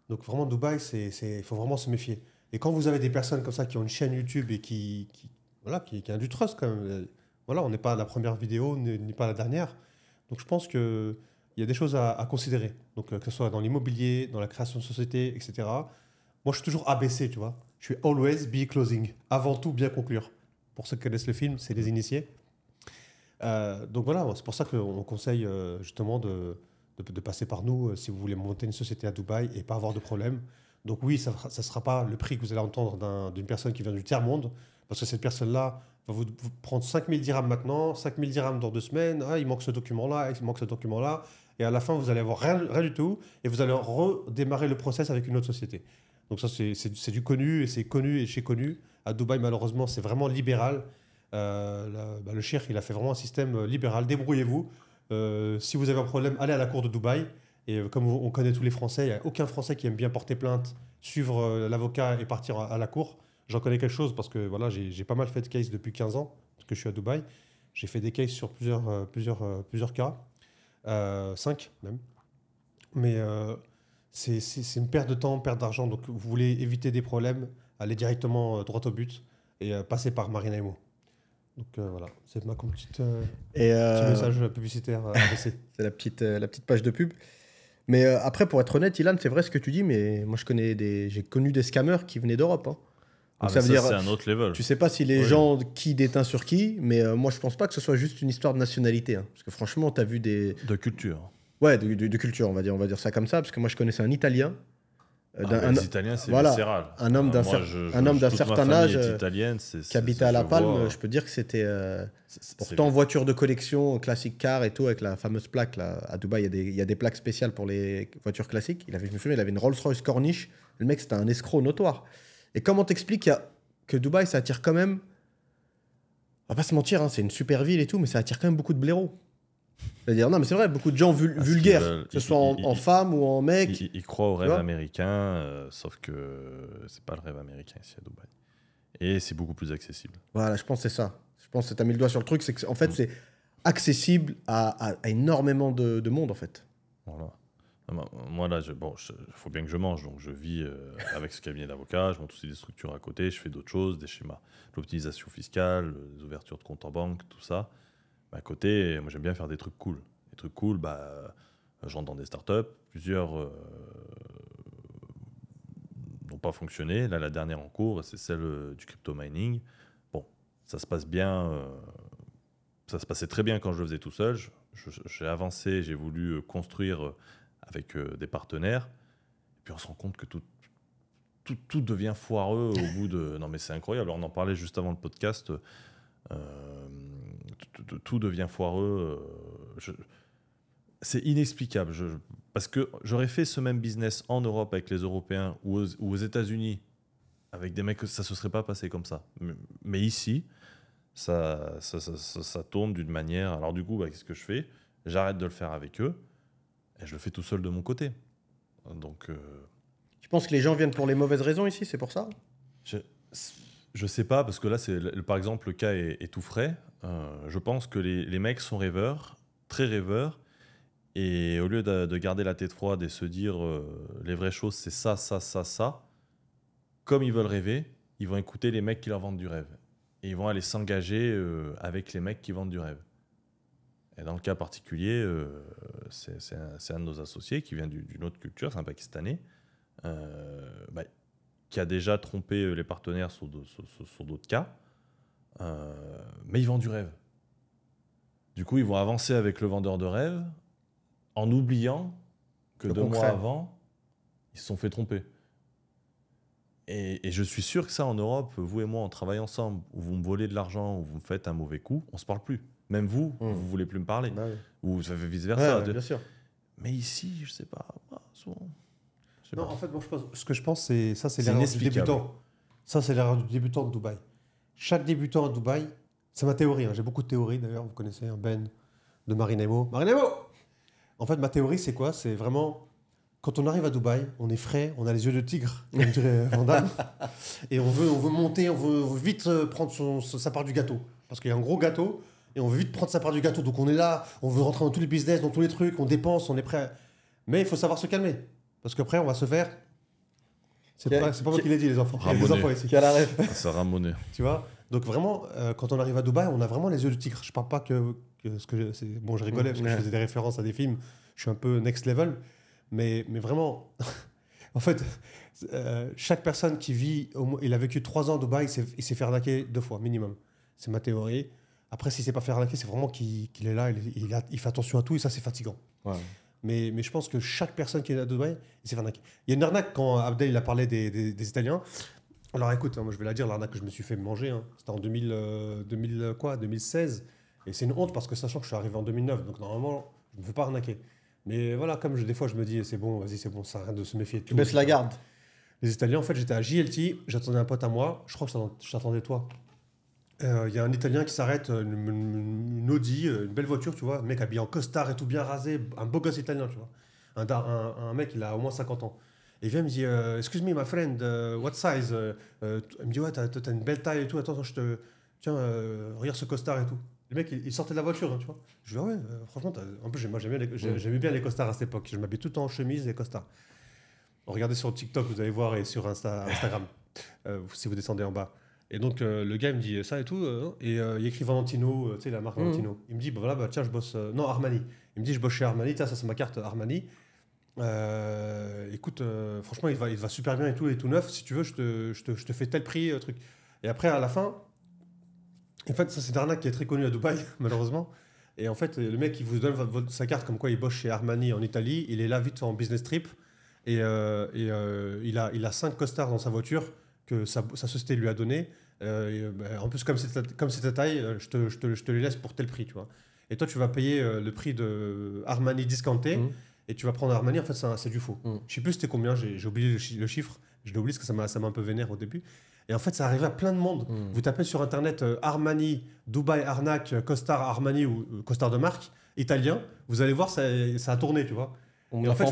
Donc vraiment, Dubaï, il faut vraiment se méfier. Et quand vous avez des personnes comme ça qui ont une chaîne YouTube et qui a du trust quand même, voilà, on n'est pas la première vidéo, ni pas la dernière. Donc je pense que il y a des choses à considérer, donc que ce soit dans l'immobilier, dans la création de société, etc. Moi, je suis toujours ABC, tu vois. Je suis always be closing. Avant tout, bien conclure. Pour ceux qui connaissent le film, c'est les initiés. Donc voilà, c'est pour ça qu'on conseille justement de passer par nous si vous voulez monter une société à Dubaï et pas avoir de problème. Donc oui, ça ne sera pas le prix que vous allez entendre d'une personne qui vient du tiers-monde, parce que cette personne-là va vous prendre 5 000 dirhams maintenant, 5 000 dirhams dans 2 semaines, il manque ce document-là, il manque ce document-là, et à la fin, vous allez avoir rien du tout, et vous allez redémarrer le process avec une autre société. Donc ça, c'est du connu, et c'est connu et chez connu. À Dubaï, malheureusement, c'est vraiment libéral. Le cheikh, il a fait vraiment un système libéral. Débrouillez-vous. Si vous avez un problème, allez à la cour de Dubaï. Et comme on connaît tous les Français, il n'y a aucun Français qui aime bien porter plainte, suivre l'avocat et partir à la cour. J'en connais quelque chose parce que voilà, j'ai pas mal fait de cases depuis 15 ans que je suis à Dubaï. J'ai fait des cases sur plusieurs cas, 5 même. Mais c'est une perte de temps, perte d'argent. Donc vous voulez éviter des problèmes, allez directement droit au but et passer par Marina Imo. Donc voilà, c'est ma petit message publicitaire ABC. C'est la petite page de pub. Mais après, pour être honnête, Ilan, c'est vrai ce que tu dis, mais moi j'ai connu des scammers qui venaient d'Europe. Hein. Donc ça veut dire, c'est un autre level. Tu sais pas si les gens qui déteint sur qui, mais moi je pense pas que ce soit juste une histoire de nationalité. Hein. Parce que franchement, tu as vu des. De culture. Ouais, de culture, on va dire ça comme ça. Parce que moi je connaissais un Italien Les Italiens, c'est voilà, viscéral. un homme d'un toute ma certain famille âge est italienne, qui habitait à La je Palme, vois, je peux dire que c'était c'est- pourtant voiture de collection, classique car et tout, avec la fameuse plaque. Là, à Dubaï, il y a des plaques spéciales pour les voitures classiques. Je me souviens, il avait une Rolls-Royce Corniche. Le mec, c'était un escroc notoire. Et comment t'expliques que Dubaï, ça attire quand même... On va pas se mentir, hein, c'est une super ville et tout, mais ça attire quand même beaucoup de blaireaux. C'est-à-dire, non, mais c'est vrai, beaucoup de gens vulgaires, que ce soit en femme ou en mec. Ils croient au rêve vois américain, sauf que c'est pas le rêve américain ici à Dubaï. Et c'est beaucoup plus accessible. Voilà, je pense que c'est ça. Je pense que tu as mis le doigt sur le truc, c'est que en fait, c'est accessible à énormément de monde, en fait. Voilà. Moi, là, faut bien que je mange, donc je vis avec ce cabinet d'avocat, je monte aussi des structures à côté, je fais d'autres choses, des schémas, l'optimisation fiscale, les ouvertures de compte en banque, tout ça. À côté, moi, j'aime bien faire des trucs cool. Des trucs cool, je rentre dans des startups, plusieurs n'ont pas fonctionné. Là, la dernière en cours, c'est celle du crypto mining. Bon, ça se passe bien, ça se passait très bien quand je le faisais tout seul. J'ai avancé, j'ai voulu construire avec des partenaires. Et puis on se rend compte que tout devient foireux au bout de... Non mais c'est incroyable, on en parlait juste avant le podcast. Tout devient foireux. C'est inexplicable. Parce que j'aurais fait ce même business en Europe avec les Européens ou aux États-Unis avec des mecs, ça ne se serait pas passé comme ça. Mais ici, ça tourne d'une manière... Alors du coup, qu'est-ce que je fais ? J'arrête de le faire avec eux et je le fais tout seul de mon côté. Donc, Tu penses que les gens viennent pour les mauvaises raisons ici, c'est pour ça ? Je sais pas, parce que là, par exemple, le cas est tout frais. Je pense que les mecs sont rêveurs, très rêveurs, et au lieu de garder la tête froide et se dire les vraies choses, c'est ça, ça, ça, ça, comme ils veulent rêver, ils vont écouter les mecs qui leur vendent du rêve. Et ils vont aller s'engager avec les mecs qui vendent du rêve. Et dans le cas particulier, c'est un de nos associés qui vient d'une autre culture, c'est un Pakistanais, qui a déjà trompé les partenaires sur d'autres cas, mais ils vendent du rêve. Du coup, ils vont avancer avec le vendeur de rêve en oubliant que 2 mois avant, ils se sont fait tromper. Et je suis sûr que ça, en Europe, vous et moi, on travaille ensemble, où vous me volez de l'argent, où vous me faites un mauvais coup, on ne se parle plus. Même vous, vous ne voulez plus me parler. Bah oui. Ou ça fait vice-versa. Ouais, bien sûr. Mais ici, je ne sais pas. Souvent, Non, en fait, moi, ce que je pense, c'est C'est l'erreur du inexplicable. débutant. Ça, c'est l'erreur du débutant de Dubaï. Chaque débutant à Dubaï, c'est ma théorie. Hein. J'ai beaucoup de théories, d'ailleurs. Vous connaissez Ben de Marinemo. Marinemo. En fait, ma théorie, c'est quoi ? C'est vraiment, quand on arrive à Dubaï, on est frais, on a les yeux de tigre, comme dirait Van Damme, et on veut monter, on veut vite prendre sa part du gâteau. Parce qu'il y a un gros gâteau, et on veut vite prendre sa part du gâteau. Donc on est là, on veut rentrer dans tous les business, dans tous les trucs, on dépense, on est prêt. Mais il faut savoir se calmer. Parce qu'après, on va se faire... C'est pas moi qui l'ai dit, les enfants. Il y a des enfants ici. Qui a la rêve. Ça ramonait. Tu vois ? Donc vraiment, quand on arrive à Dubaï, on a vraiment les yeux de tigre. Je parle pas que bon, je rigolais parce que je faisais des références à des films. Je suis un peu next level, mais vraiment, en fait, chaque personne qui vit, il a vécu 3 ans à Dubaï, il s'est fait arnaquer 2 fois minimum. C'est ma théorie. Après, s'il s'est pas fait arnaquer, c'est vraiment qu'il est là, il fait attention à tout et ça, c'est fatigant. Ouais. Mais je pense que chaque personne qui est à Dubaï, il s'est fait arnaquer. Il y a une arnaque quand Abdel il a parlé des Italiens. Alors écoute, hein, moi je vais la dire, l'arnaque que je me suis fait manger, hein, c'était en 2016. Et c'est une honte parce que sachant que je suis arrivé en 2009, donc normalement, je ne me fais pas arnaquer. Mais voilà, comme des fois je me dis, c'est bon, vas-y, c'est bon, ça sert à rien de se méfier de tout. Tu baisses la garde. Les Italiens, en fait, j'étais à JLT, j'attendais un pote à moi, je crois que je t'attendais toi. Il y a un Italien qui s'arrête, une Audi, une belle voiture, tu vois, un mec habillé en costard et tout bien rasé, un beau gosse italien, tu vois. Un mec, il a au moins 50 ans. Et il vient me dit, excuse me, my friend, what size? Il me dit, ouais, t'as une belle taille et tout, attends, tiens, regarde ce costard et tout. Le mec, il sortait de la voiture, hein, tu vois. Je lui dis, ouais, franchement, en plus, j'aimais bien les costards à cette époque. Je m'habillais tout le temps en chemise et costard. Regardez sur TikTok, vous allez voir, et sur Instagram, si vous descendez en bas. Et donc, le gars, il me dit ça et tout. Il écrit Valentino, tu sais, la marque Valentino. Il me dit, bah, voilà, bah, tiens, je bosse. Non, Armani. Il me dit, je bosse chez Armani. Tiens, ça, c'est ma carte Armani. Écoute, franchement, il va super bien et tout neuf. Si tu veux, je te fais tel prix, truc. Et après, à la fin, en fait, ça, c'est une arnaque qui est très connue à Dubaï, malheureusement. Et en fait, le mec, il vous donne sa carte comme quoi il bosse chez Armani en Italie. Il est là vite en business trip. il a 5 costards dans sa voiture que sa société lui a donné. En plus, comme c'est ta taille, je te les laisse pour tel prix, tu vois. Et toi, tu vas payer le prix de Armani discounté et tu vas prendre Armani. En fait, c'est du faux. Je sais plus c'était combien, j'ai oublié le chiffre. Je l'ai oublié parce que ça m'a un peu vénère au début. Et en fait, ça arrivait à plein de monde. Vous tapez sur Internet Armani, Dubaï Arnaque, costard Armani ou costard de marque italien, vous allez voir, ça a tourné, tu vois. Et en fait,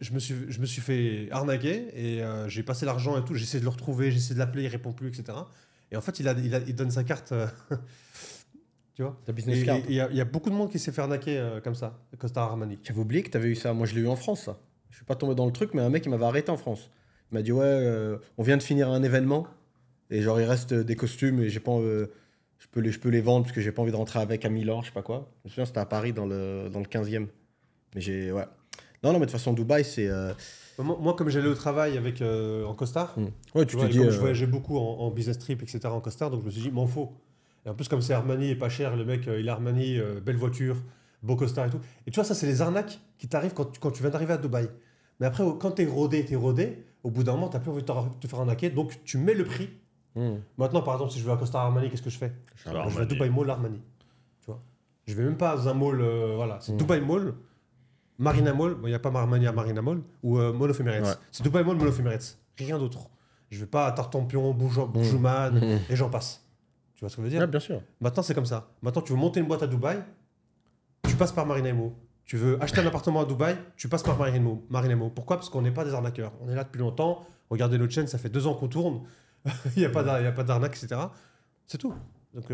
je me suis fait arnaquer et j'ai passé l'argent et tout. J'ai essayé de le retrouver, j'ai essayé de l'appeler, il répond plus, etc. Et en fait, il donne sa carte. Tu vois. Ta business card. Il y a beaucoup de monde qui s'est fait arnaquer comme ça, costard Armani. J'avais oublié que tu avais eu ça. Moi, je l'ai eu en France, ça. Je suis pas tombé dans le truc, mais un mec, il m'avait arrêté en France. Il m'a dit, ouais, on vient de finir un événement et genre, il reste des costumes et j'ai pas, je peux les vendre parce que j'ai pas envie de rentrer avec à Milan, je sais pas quoi. Je me souviens, c'était à Paris dans le 15e. Mais ouais. Non, mais de toute façon, Dubaï, c'est. Moi, comme j'allais au travail en costard, Ouais, tu vois, te dis. comme je voyageais beaucoup en business trip, etc., en costard, donc je me suis dit, m'en faut. Et en plus, comme c'est Armani et pas cher, le mec, il a Armani, belle voiture, beau costard et tout. Et tu vois, ça, c'est les arnaques qui t'arrivent quand tu viens d'arriver à Dubaï. Mais après, quand t'es rodé, au bout d'un moment, t'as plus envie de te faire arnaquer, donc tu mets le prix. Maintenant, par exemple, si je veux un costard Armani, qu'est-ce que je fais? Je vais à Dubaï Mall Armani. Tu vois, je vais même pas dans un mall, voilà. C'est Dubaï Mall, Marina Mall, il n'y a pas Armani à Marina Mall, ou Mall of Emirates. Ouais. C'est Dubaï Mall, Mall of Emirates. Rien d'autre. Je vais pas à Tartampion, Bourjouman, et j'en passe. Tu vois ce que je veux dire? Ouais, bien sûr. Maintenant, c'est comme ça. Maintenant, tu veux monter une boîte à Dubaï, tu passes par Marina Mall. Tu veux acheter un appartement à Dubaï, tu passes par Marina Mall. Pourquoi? Parce qu'on n'est pas des arnaqueurs. On est là depuis longtemps. Regardez notre chaîne, ça fait 2 ans qu'on tourne. Il n'y a pas d'arnaque, etc. C'est tout. Donc,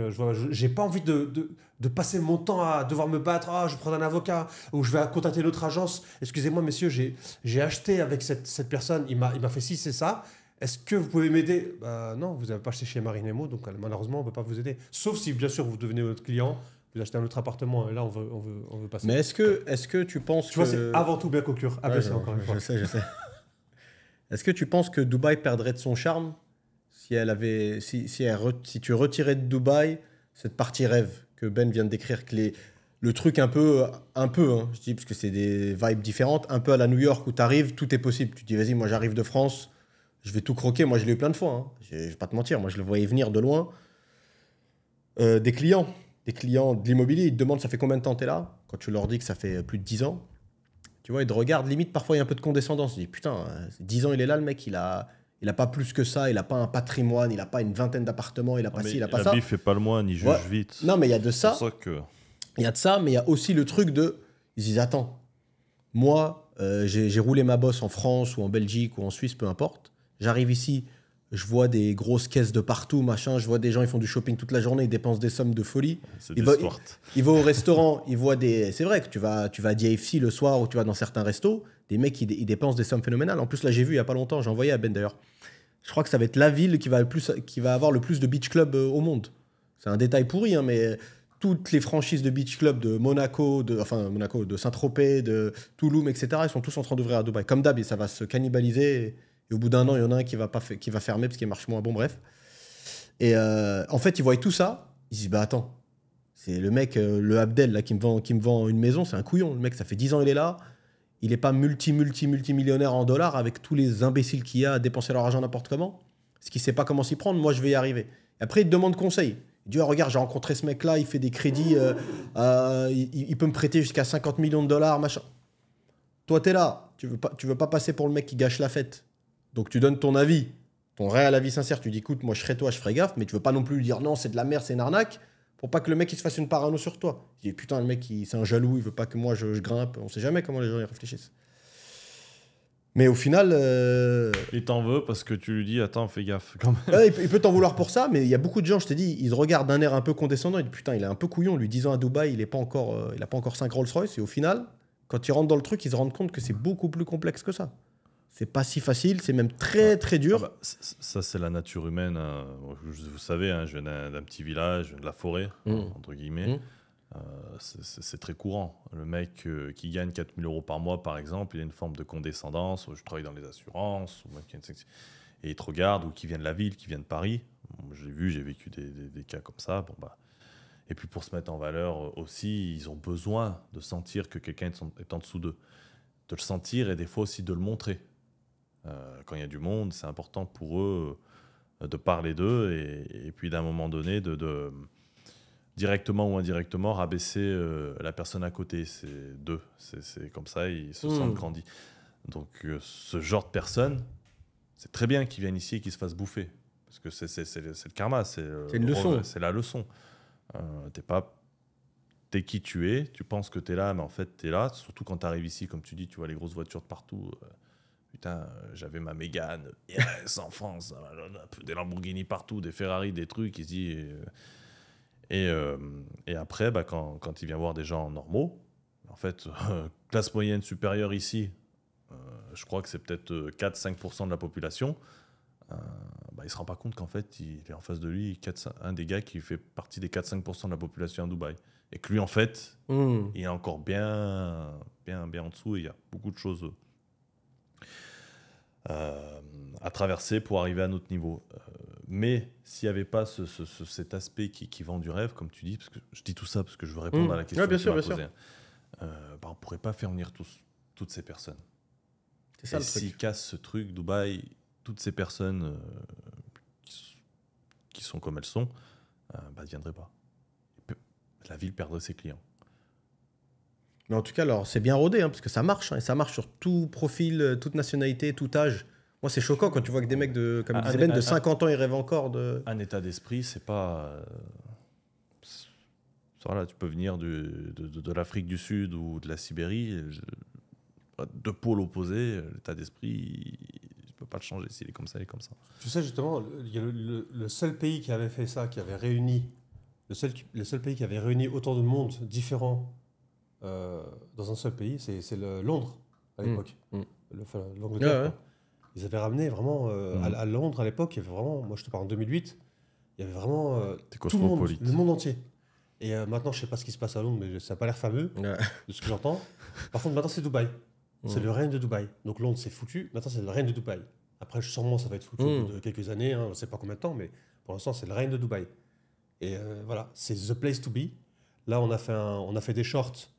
j'ai pas envie de passer mon temps à devoir me battre. Ah, je vais prendre un avocat ou je vais contacter l'autre agence. Excusez-moi, messieurs, j'ai acheté avec cette personne. Il m'a fait ci, c'est ça. Est-ce que vous pouvez m'aider? Non, vous n'avez pas acheté chez Marinemo, donc malheureusement, on ne peut pas vous aider. Sauf si, bien sûr, vous devenez notre client, vous achetez un autre appartement, et là, on veut passer. Mais est-ce que tu penses tu vois, c'est avant tout bien conclure. Ouais, encore une fois. Je sais. Est-ce que tu penses que Dubaï perdrait de son charme si tu retirais de Dubaï cette partie rêve que Ben vient de décrire, que le truc un peu hein, je dis parce que c'est des vibes différentes, un peu à la New York où tu arrives, tout est possible. Tu te dis, vas-y, moi j'arrive de France, je vais tout croquer. Moi, je l'ai eu plein de fois. Hein. Je vais pas te mentir. Moi, je le voyais venir de loin. Des clients de l'immobilier, ils te demandent, ça fait combien de temps tu es là? Quand tu leur dis que ça fait plus de 10 ans, tu vois, ils te regardent. Limite, parfois, il y a un peu de condescendance. Ils disent, putain, 10 ans, il est là, le mec. Il a pas plus que ça. Il a pas un patrimoine. Il a pas une vingtaine d'appartements. Il a pas ci, il a pas ça. La bif fait pas le moine. Il juge vite. Non, mais il y a de ça. C'est pour ça que... Il y a de ça, mais il y a aussi le truc de... Ils disent, attends, moi, j'ai roulé ma bosse en France ou en Belgique ou en Suisse, peu importe. J'arrive ici, je vois des grosses caisses de partout, machin. Je vois des gens, ils font du shopping toute la journée, ils dépensent des sommes de folie. Ils vont au restaurant, ils voient des... C'est vrai que tu vas à DFC le soir ou tu vas dans certains restos, des mecs, ils dépensent des sommes phénoménales. En plus, là, j'ai vu il n'y a pas longtemps, j'ai envoyé à Ben d'ailleurs. Je crois que ça va être la ville qui va avoir le plus de beach clubs au monde. C'est un détail pourri, hein, mais toutes les franchises de beach club de Monaco, de Saint-Tropez, de Toulouse, etc., ils sont tous en train d'ouvrir à Dubaï. Comme d'hab, ça va se cannibaliser. Et au bout d'un an, il y en a un qui va fermer parce qu'il marche moins. Bon, bref. Et en fait, ils voient tout ça. Ils disent, bah attends, c'est le mec, le Abdel, là, qui me vend une maison, c'est un couillon. Le mec, ça fait 10 ans, il est là. Il n'est pas multimillionnaire en dollars avec tous les imbéciles qu'il y a à dépenser leur argent n'importe comment. Parce qu'il ne sait pas comment s'y prendre. Moi, je vais y arriver. Et après, il te demande conseil. Il dit, oh, regarde, j'ai rencontré ce mec-là, il fait des crédits, il peut me prêter jusqu'à 50 millions de dollars, machin. Toi, tu es là. Tu veux pas passer pour le mec qui gâche la fête. Donc, tu donnes ton avis, ton réel avis sincère. Tu dis, écoute, moi, je serais toi, je ferais gaffe, mais tu veux pas non plus lui dire, non, c'est de la merde, c'est une arnaque, pour pas que le mec il se fasse une parano sur toi. Il dit, putain, le mec, c'est un jaloux, il veut pas que moi, je grimpe. On sait jamais comment les gens y réfléchissent. Mais au final... Il t'en veut parce que tu lui dis, attends, fais gaffe. Quand même. Il peut t'en vouloir pour ça, mais il y a beaucoup de gens, je t'ai dit, ils regardent d'un air un peu condescendant. Ils disent, putain, il est un peu couillon, lui, 10 ans à Dubaï, il a pas encore 5 Rolls-Royce. Et au final, quand ils rentrent dans le truc, ils se rendent compte que c'est beaucoup plus complexe que ça. C'est pas si facile, c'est même très, très dur. Ça, c'est la nature humaine. Vous savez, hein, je viens d'un petit village, je viens de la forêt, entre guillemets. C'est très courant. Le mec qui gagne 4 000 € par mois, par exemple, il a une forme de condescendance. Je travaille dans les assurances. Et il te regarde, ou qui vient de la ville, qui vient de Paris. J'ai vécu des cas comme ça. Bon, bah. Et puis pour se mettre en valeur aussi, ils ont besoin de sentir que quelqu'un est en dessous d'eux. le sentir et des fois aussi de le montrer. Quand il y a du monde, c'est important pour eux de parler d'eux et puis d'un moment donné de directement ou indirectement rabaisser la personne à côté. C'est d'eux. C'est comme ça, ils se sentent grandis. Donc ce genre de personnes, c'est très bien qu'ils viennent ici et qu'ils se fassent bouffer. Parce que c'est le karma, c'est une leçon. C'est la leçon. T'es qui tu es, tu penses que t'es là, mais en fait t'es là. Surtout quand t'arrives ici, comme tu dis, tu vois les grosses voitures de partout. Putain, j'avais ma Mégane, yes, en France, des Lamborghini partout, des Ferrari, des trucs, il se dit... Et après, quand il vient voir des gens normaux, en fait, classe moyenne supérieure ici, je crois que c'est peut-être 4-5% de la population, il ne se rend pas compte qu'en fait, il est en face de lui un des gars qui fait partie des 4-5% de la population à Dubaï. Et que lui, en fait, il est encore bien en dessous et il y a beaucoup de choses à traverser pour arriver à notre niveau. Mais s'il n'y avait pas cet aspect qui vend du rêve, comme tu dis, parce que je dis tout ça parce que je veux répondre à la question bien que tu sûr, m'as bien posée, on ne pourrait pas faire venir toutes ces personnes. C'est ça et le truc. s'ils cassent ce truc, Dubaï, toutes ces personnes qui sont comme elles sont, ne viendraient pas. La ville perdrait ses clients. Mais en tout cas, alors, c'est bien rodé, parce que ça marche. Et ça marche sur tout profil, toute nationalité, tout âge. Moi, c'est choquant quand tu vois que des mecs comme disait Ben, de 50 ans, ils rêvent encore de... Un état d'esprit, c'est pas... Voilà, tu peux venir de l'Afrique du Sud ou de la Sibérie, deux pôles opposés, l'état d'esprit, je peux pas le changer. S'il est comme ça, il est comme ça. Tu sais, justement, il y a le seul pays qui avait fait ça, qui avait réuni... Le seul pays qui avait réuni autant de monde différent dans un seul pays, c'est Londres, à l'époque. L'Angleterre, quoi. Ils avaient ramené vraiment... à Londres, à l'époque, il y avait vraiment... Moi, je te parle en 2008, il y avait vraiment tout le monde entier. Et maintenant, je ne sais pas ce qui se passe à Londres, mais ça n'a pas l'air fameux, de ce que j'entends. Par contre, maintenant, c'est Dubaï. C'est le règne de Dubaï. Donc Londres, c'est foutu. Maintenant, c'est le règne de Dubaï. Après, sûrement, ça va être foutu de quelques années, on ne sait pas combien de temps, mais pour l'instant, c'est le règne de Dubaï. Et voilà, c'est the place to be. Là, on a fait des shorts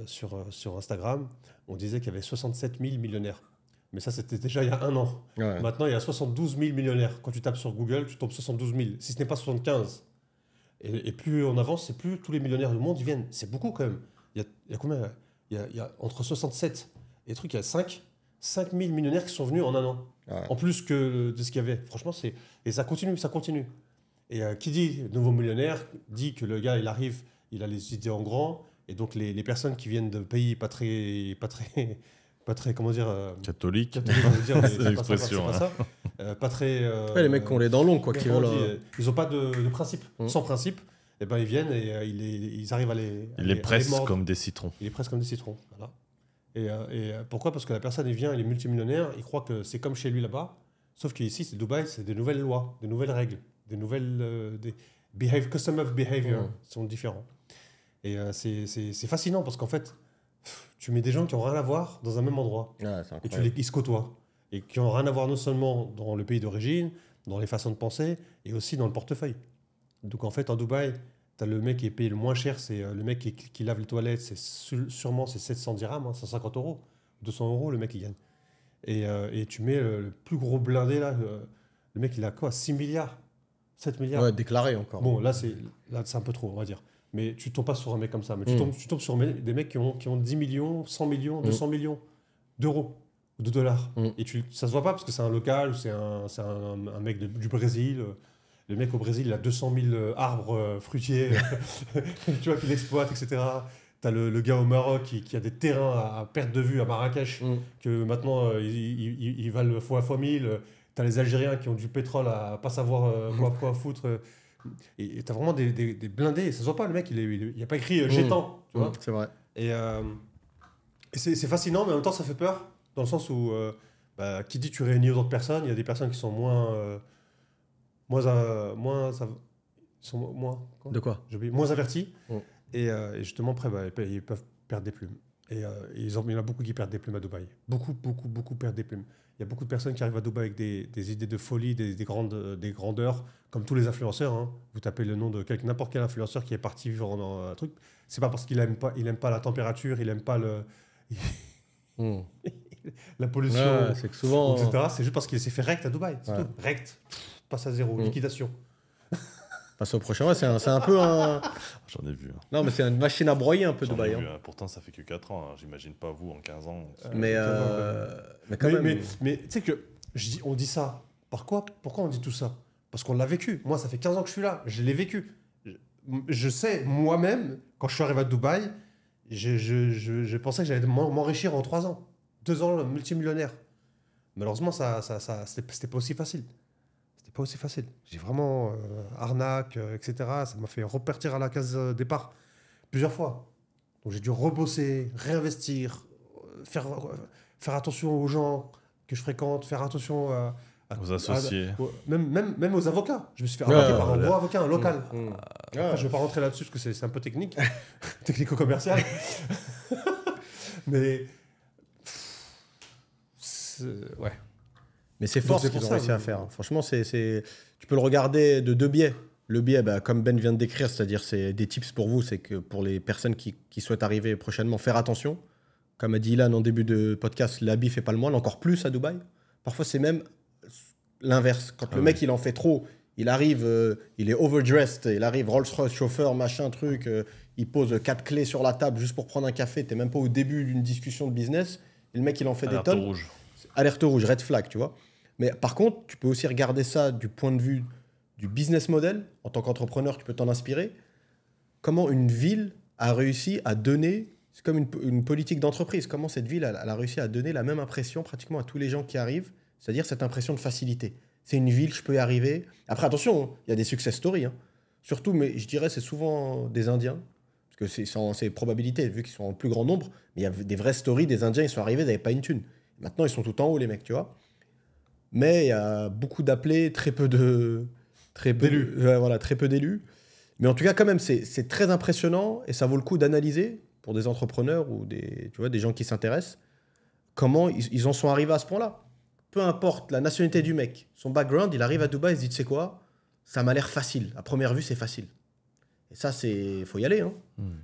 sur Instagram. On disait qu'il y avait 67 000 millionnaires. Mais ça, c'était déjà il y a un an. Ouais. Maintenant, il y a 72 000 millionnaires. Quand tu tapes sur Google, tu tombes 72 000, si ce n'est pas 75. Et plus on avance, c'est plus tous les millionnaires du monde viennent. C'est beaucoup quand même. Il y a combien ? Il y a entre 67 et trucs, il y a 5 000 millionnaires qui sont venus en un an. Ouais. En plus que de ce qu'il y avait. Franchement, et ça continue, ça continue. Et qui dit nouveau millionnaire dit que le gars, il arrive, il a les idées en grand. Et donc, les personnes qui viennent de pays pas très comment dire... catholique, on veut dire, c'est l'expression. C'est pas ça. Pas très... ouais, les mecs qui ont les dents longues, quoi. Qui veulent, ils n'ont pas de principe. Sans principe, et ben, ils viennent et ils arrivent à les... Ils les pressent comme des citrons. Ils les pressent comme des citrons, voilà. Et pourquoi ? Parce que la personne, il vient, il est multimillionnaire, il croit que c'est comme chez lui là-bas. Sauf qu'ici, c'est Dubaï, c'est des nouvelles lois, des nouvelles règles, des nouvelles... customer behavior sont différents. Et c'est fascinant parce qu'en fait, tu mets des gens qui n'ont rien à voir dans un même endroit. Ouais, et ils se côtoient. Et qui n'ont rien à voir non seulement dans le pays d'origine, dans les façons de penser, et aussi dans le portefeuille. Donc en fait, en Dubaï, tu as le mec qui est payé le moins cher, c'est le mec qui lave les toilettes, sûrement c'est 700 dirhams, 150 €, 200 € le mec il gagne. Et tu mets le plus gros blindé là, le mec il a quoi, 6 milliards 7 milliards. Ouais, déclaré encore. Bon, là c'est un peu trop, on va dire. Mais tu ne tombes pas sur un mec comme ça. Mais tu tombes sur des mecs qui ont 10 millions, 100 millions, 200 millions d'euros ou de dollars. Et ça ne se voit pas parce que c'est un local ou c'est un mec du Brésil. Le mec au Brésil, il a 200 000 arbres fruitiers tu vois, qu'il exploite, etc. Tu as le gars au Maroc qui a des terrains à perte de vue à Marrakech que maintenant, ils valent fois 1000. Tu as les Algériens qui ont du pétrole à pas savoir quoi foutre. Et tu as vraiment des blindés. Ça se voit pas, le mec, il n'y a pas écrit Gétant. Tu vois, c'est vrai. Et c'est fascinant, mais en même temps, ça fait peur. Dans le sens où, qui dit tu réunis d'autres personnes, il y a des personnes qui sont moins avertis. Et justement, après, ils peuvent perdre des plumes. Et il y en a beaucoup qui perdent des plumes à Dubaï. Beaucoup perdent des plumes. Il y a beaucoup de personnes qui arrivent à Dubaï avec des idées de folie, des grandeurs, comme tous les influenceurs. Hein. Vous tapez le nom de n'importe quel influenceur qui est parti vivre dans un truc. C'est pas parce qu'il aime pas la température, il aime pas La pollution, Ouais, c'est que souvent. etc. C'est juste parce qu'il s'est fait rect à Dubaï. C'est Ouais. tout. Rect. Passe à zéro. Liquidation. Passe au prochain. Ouais, c'est un peu un. J'en ai vu. Hein. Non, mais c'est une machine à broyer un peu J'en ai Dubaï. vu, Hein. hein. Pourtant, ça fait que 4 ans. Hein. J'imagine pas vous en 15 ans. Mais quand même. Mais tu sais que on dit ça. Pourquoi on dit tout ça? Parce qu'on l'a vécu. Moi, ça fait 15 ans que je suis là. Je l'ai vécu. Je sais, moi-même, quand je suis arrivé à Dubaï, je pensais que j'allais m'enrichir en 3 ans. 2 ans, multimillionnaire. Malheureusement, c'était pas aussi facile. C'était pas aussi facile. J'ai vraiment arnaque, etc. Ça m'a fait repartir à la case départ plusieurs fois. Donc j'ai dû rebosser, réinvestir, faire attention aux gens que je fréquente, faire attention Aux associés. même aux avocats. Je me suis fait arnaquer par un gros avocat, un local. Ouais. Après, je ne vais pas rentrer là-dessus parce que c'est un peu technique, technico-commercial. Mais ouais. Mais c'est Donc, fort c'est ce qu'ils pour ont ça, réussi à oui. faire. Franchement, tu peux le regarder de deux biais. Le biais, comme Ben vient de décrire, c'est-à-dire c'est des tips pour vous, c'est que pour les personnes qui souhaitent arriver prochainement, faire attention. Comme a dit Ilan en début de podcast, l'habit fait pas le moine, encore plus à Dubaï. Parfois, c'est même l'inverse. Quand le mec, il en fait trop, il arrive, il est overdressed, il arrive Rolls-Royce, chauffeur, machin, truc, il pose 4 clés sur la table juste pour prendre un café, t'es même pas au début d'une discussion de business, et le mec, il en fait Alerte des tonnes. rouge. Alerte rouge, red flag, tu vois. Mais par contre, tu peux aussi regarder ça du point de vue du business model. En tant qu'entrepreneur, tu peux t'en inspirer. Comment une ville a réussi à donner, c'est comme une politique d'entreprise, comment cette ville elle a réussi à donner la même impression pratiquement à tous les gens qui arrivent, c'est-à-dire cette impression de facilité. C'est une ville, je peux y arriver. Après, attention, il y a des success stories. Hein. Surtout, mais je dirais, c'est souvent des Indiens. Parce que c'est probabilité, vu qu'ils sont en plus grand nombre. Mais il y a des vraies stories des Indiens, ils sont arrivés, ils n'avaient pas une thune. Maintenant, ils sont tout en haut, les mecs, tu vois. Mais il y a beaucoup d'appelés, très peu D'élus. Voilà, très peu d'élus. Mais en tout cas, quand même, c'est très impressionnant et ça vaut le coup d'analyser pour des entrepreneurs ou des gens qui s'intéressent comment ils en sont arrivés à ce point-là. Peu importe la nationalité du mec, son background, il arrive à Dubaï, il se dit, tu sais quoi, ça m'a l'air facile. À première vue, c'est facile. Et ça, faut y aller. Hein.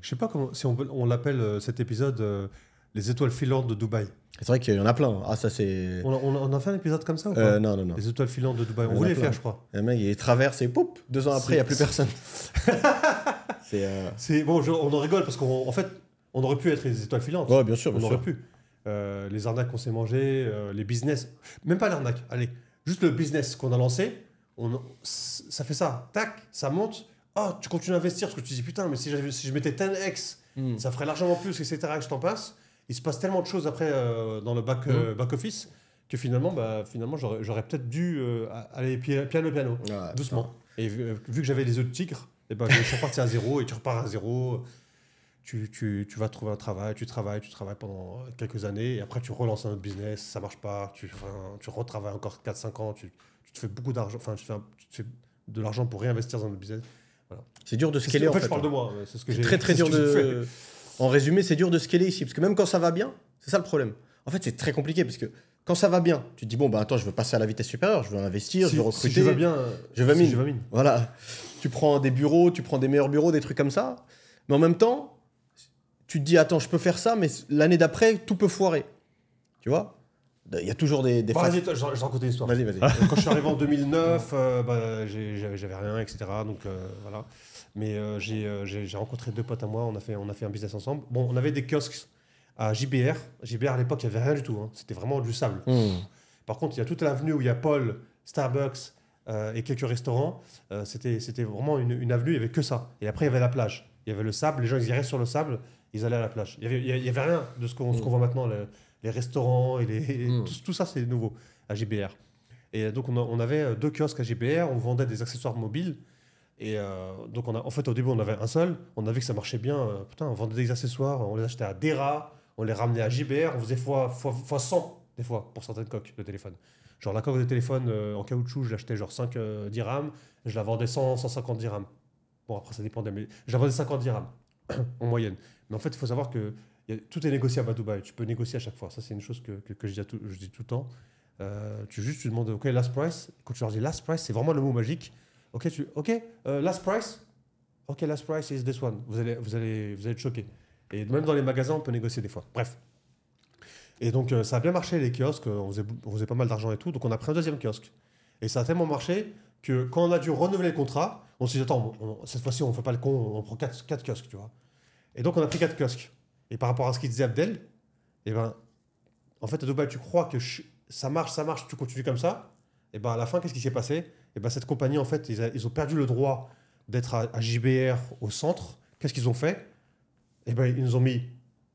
Je sais pas si on l'appelle cet épisode les étoiles filantes de Dubaï. C'est vrai qu'il y en a plein. Ah, ça, c'est... On a fait un épisode comme ça ou pas? Non. Les étoiles filantes de Dubaï. Il y On en voulait a les faire, plein. je crois. Le mec, il traverse et poup, 2 ans après, il n'y a plus personne. C'est bon, on en rigole parce qu'en fait, on aurait pu être les étoiles filantes. Ouais, bien sûr, On bien aurait sûr. pu. Les arnaques qu'on s'est mangées, les business. Même pas l'arnaque, allez. Juste le business qu'on a lancé, ça fait ça. Tac, ça monte. Ah, tu continues à investir parce que tu te dis putain, mais si je mettais 10x, ça ferait largement plus, etc. Que je t'en passe. Il se passe tellement de choses après dans le back office que finalement, j'aurais peut-être dû aller piano, Ouais, doucement. Et vu que j'avais les œufs de tigre, je suis reparti à zéro et tu repars à zéro. Tu vas trouver un travail, tu travailles pendant quelques années et après tu relances un autre business, ça marche pas, tu retravailles encore 4-5 ans, tu te fais beaucoup d'argent, enfin tu te fais de l'argent pour réinvestir dans un autre business. Voilà. C'est dur de scaler en fait. Je parle de moi, c'est ce que j'ai Très dur c'est ce que j'ai de... En résumé, c'est dur de scaler ici. Parce que même quand ça va bien, c'est ça le problème. En fait, c'est très compliqué parce que quand ça va bien, tu te dis, bon, bah attends, je veux passer à la vitesse supérieure, je veux investir, je veux recruter. Si je vais bien, je vais si mine. Voilà. Tu prends des bureaux, tu prends des meilleurs bureaux, des trucs comme ça. Mais en même temps, tu te dis, attends, je peux faire ça, mais l'année d'après, tout peut foirer. Tu vois? Il y a toujours des Vas-y, j'en raconte une histoire. Vas-y. Quand je suis arrivé en 2009, j'avais rien, etc. Donc voilà. Mais j'ai rencontré 2 potes à moi, on a fait un business ensemble. Bon, on avait des kiosques à JBR. JBR à l'époque, il n'y avait rien du tout. Hein. C'était vraiment du sable. Par contre, il y a toute l'avenue où il y a Paul, Starbucks et quelques restaurants. C'était vraiment une avenue, il n'y avait que ça. Et après, il y avait la plage. Il y avait le sable, les gens ils iraient sur le sable, ils allaient à la plage. Il y avait rien de ce qu'on voit maintenant. Les restaurants et tout ça, c'est nouveau à JBR. Et donc, on avait 2 kiosques à JBR, on vendait des accessoires mobiles. Et donc, en fait, au début, on avait un seul. On a vu que ça marchait bien. Putain, on vendait des accessoires, on les achetait à Dera, on les ramenait à JBR, on faisait fois 100 des fois pour certaines coques de téléphone. Genre, la coque de téléphone en caoutchouc, je l'achetais genre 5 dirhams, je la vendais 150 dirhams. Bon, après, ça dépendait, mais je la vendais 50 dirhams en moyenne. Mais en fait, il faut savoir que tout est négociable à Dubaï. Tu peux négocier à chaque fois. Ça, c'est une chose que je dis tout le temps. Tu demandes, OK, last price. Quand tu leur dis last price, c'est vraiment le mot magique. OK, last price. OK, last price is this one. Vous allez être choqué. Et même dans les magasins, on peut négocier des fois. Bref. Et donc, ça a bien marché, les kiosques. On faisait pas mal d'argent et tout. Donc, on a pris un deuxième kiosque. Et ça a tellement marché que quand on a dû renouveler le contrat, on s'est dit, attends, cette fois-ci, on ne fait pas le con, on prend 4 kiosques, tu vois. Et donc, on a pris 4 kiosques. Et par rapport à ce qu'il disait Abdel, eh ben, en fait, à Dubaï, tu crois que ça marche, tu continues comme ça. Et ben, à la fin, qu'est-ce qui s'est passé? Et ben, cette compagnie, en fait, ils ont perdu le droit d'être à JBR au centre. Qu'est-ce qu'ils ont fait? Et ben, ils nous ont mis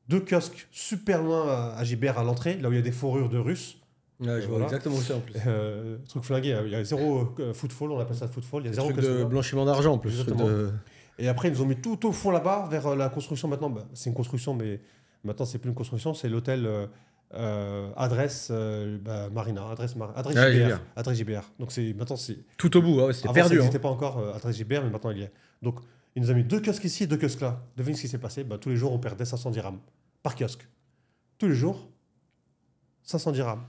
2 kiosques super loin à JBR à l'entrée, là où il y a des fourrures de Russes. Ouais, je vois Voilà. exactement ça en plus. Truc flingué, il y a zéro footfall, on appelle ça footfall. Il y a Le zéro truc kiosque de là. blanchiment d'argent en plus. Exactement. De... Et après, ils nous ont mis tout au fond là-bas, vers la construction maintenant. Bah, c'est une construction, mais maintenant, c'est plus une construction, c'est l'hôtel Adresse Marina, Adresse Ouais, JBR. JBR. Adresse JBR. Donc, maintenant, c'est. Tout au bout, ouais, c'était Avant, perdu. ça Hein. n'existait pas encore, Adresse JBR, mais maintenant, il y est. Donc, il nous a mis 2 kiosques ici et 2 kiosques là. Devinez ce qui s'est passé. Bah, tous les jours, on perdait 500 dirhams par kiosque. Tous les jours, 500 dirhams.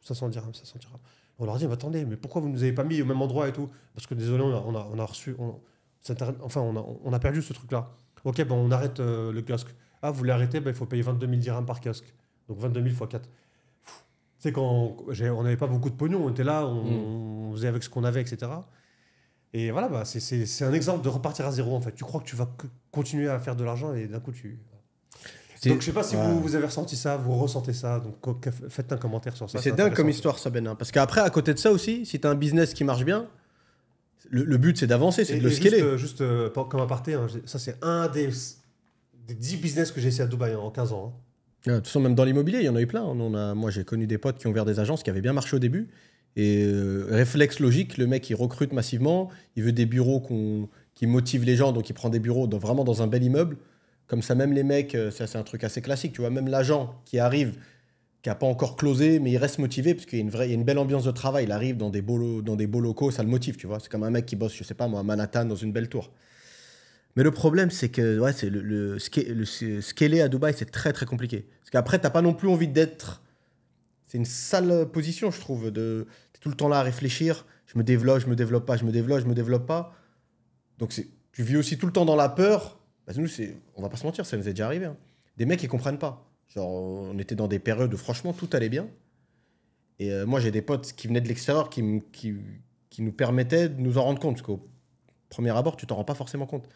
500 dirhams, 500 dirhams. On leur dit, mais attendez, mais pourquoi vous ne nous avez pas mis au même endroit et tout? Parce que désolé, on a reçu. On a perdu ce truc-là. Ok, bon, on arrête le kiosque. Ah, vous voulez arrêter? Il faut payer 22 000 dirhams par kiosque. Donc 22 000 x 4. Tu sais, on n'avait pas beaucoup de pognon, on était là, on faisait avec ce qu'on avait, etc. Et voilà, bah, c'est un exemple de repartir à zéro en fait. Tu crois que tu vas continuer à faire de l'argent et d'un coup tu. Donc je sais pas si vous avez ressenti ça, vous ressentez ça. Donc faites un commentaire sur ça. C'est dingue comme histoire, ça, Ben. Hein. Parce qu'après, à côté de ça aussi, si tu as un business qui marche bien, le but c'est d'avancer, c'est de le scaler. Juste comme aparté, hein, ça c'est un des 10 business que j'ai essayé à Dubaï en 15 ans. Hein. De toute façon, même dans l'immobilier, il y en a eu plein. Moi, j'ai connu des potes qui ont ouvert des agences qui avaient bien marché au début. Et réflexe logique, le mec, il recrute massivement. Il veut des bureaux qui motivent les gens. Donc, il prend des bureaux vraiment dans un bel immeuble. Comme ça, même les mecs, ça, c'est un truc assez classique. Tu vois, même l'agent qui arrive, qui n'a pas encore closé, mais il reste motivé parce qu'il y a une belle ambiance de travail. Il arrive dans des beaux locaux, ça le motive. Tu vois, c'est comme un mec qui bosse, je sais pas moi, à Manhattan, dans une belle tour. Mais le problème, c'est que ouais, c'est le scaler à Dubaï, c'est très très compliqué. Parce qu'après, t'as pas non plus envie d'être. C'est une sale position, je trouve. T'es tout le temps là à réfléchir. Je me développe, je me développe pas, je me développe, je me développe pas. Donc tu vis aussi tout le temps dans la peur. Bah, nous, on va pas se mentir, ça nous est déjà arrivé. Hein. Des mecs, ils comprennent pas. Genre, on était dans des périodes où franchement tout allait bien. Et moi, j'ai des potes qui venaient de l'extérieur qui nous permettaient de nous en rendre compte. Parce qu'au premier abord, tu t'en rends pas forcément compte.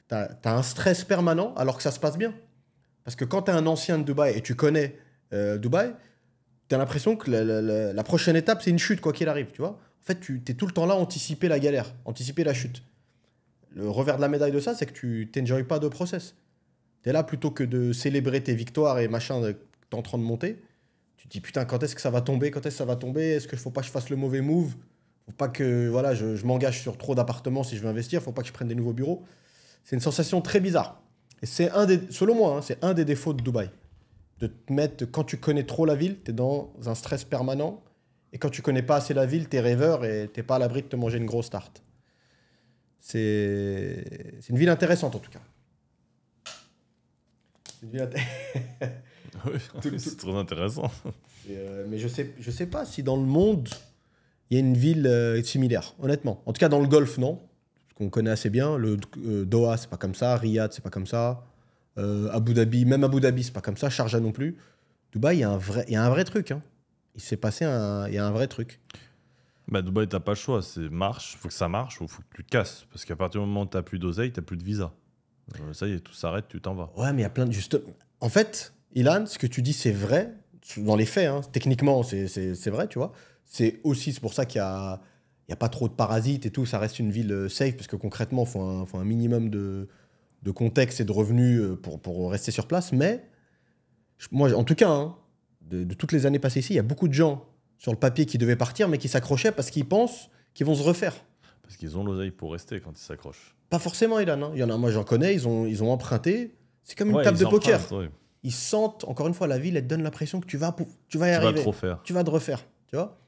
T'as un stress permanent alors que ça se passe bien. Parce que quand tu es un ancien de Dubaï et tu connais Dubaï, tu as l'impression que la prochaine étape, c'est une chute, quoi qu'il arrive. Tu vois, en fait, tu es tout le temps là à anticiper la galère, anticiper la chute. Le revers de la médaille de ça, c'est que tu n'enjoys pas de process. Tu es là plutôt que de célébrer tes victoires et machin, que tu es en train de monter. Tu te dis, putain, quand est-ce que ça va tomber? Quand est-ce que ça va tomber? Est-ce qu'il ne faut pas que je fasse le mauvais move? Faut pas que voilà, je m'engage sur trop d'appartements si je veux investir. Faut pas que je prenne des nouveaux bureaux. C'est une sensation très bizarre. Et c'est selon moi, hein, c'est un des défauts de Dubaï. De te mettre, quand tu connais trop la ville, tu es dans un stress permanent. Et quand tu connais pas assez la ville, tu es rêveur et tu n'es pas à l'abri de te manger une grosse tarte. C'est une ville intéressante en tout cas. C'est une ville Oui, c'est très intéressant. mais je sais pas si dans le monde, il y a une ville similaire, honnêtement. En tout cas, dans le Golfe, non. Qu'on connaît assez bien. Doha, c'est pas comme ça. Riyad, c'est pas comme ça. Abu Dhabi, même Abu Dhabi, c'est pas comme ça. Sharjah non plus. Dubaï, il y a un vrai truc. Hein. Il s'est passé il y a un vrai truc. Bah, Dubaï, t'as pas le choix. C'est marche, faut que ça marche ou faut que tu te casses. Parce qu'à partir du moment où t'as plus d'oseille, t'as plus de visa. Ça y est, tout s'arrête, tu t'en vas. Ouais, mais il y a plein de... En fait, Ilan, ce que tu dis, c'est vrai. Dans les faits, hein. Techniquement, c'est vrai, tu vois. C'est pour ça qu'il y a... Il n'y a pas trop de parasites et tout, ça reste une ville safe parce que concrètement, il faut un minimum de contexte et de revenus pour rester sur place. Mais moi, en tout cas, hein, de toutes les années passées ici, il y a beaucoup de gens sur le papier qui devaient partir mais qui s'accrochaient parce qu'ils pensent qu'ils vont se refaire. Parce qu'ils ont l'oseille pour rester quand ils s'accrochent. Pas forcément, Ilan. Hein. Il y en a, moi j'en connais, ils ont emprunté. C'est comme une table de poker. Ouais. Ils sentent, encore une fois, la ville, elle te donne l'impression que tu vas y arriver. Tu vas te refaire. Tu vas te refaire. Tu vois.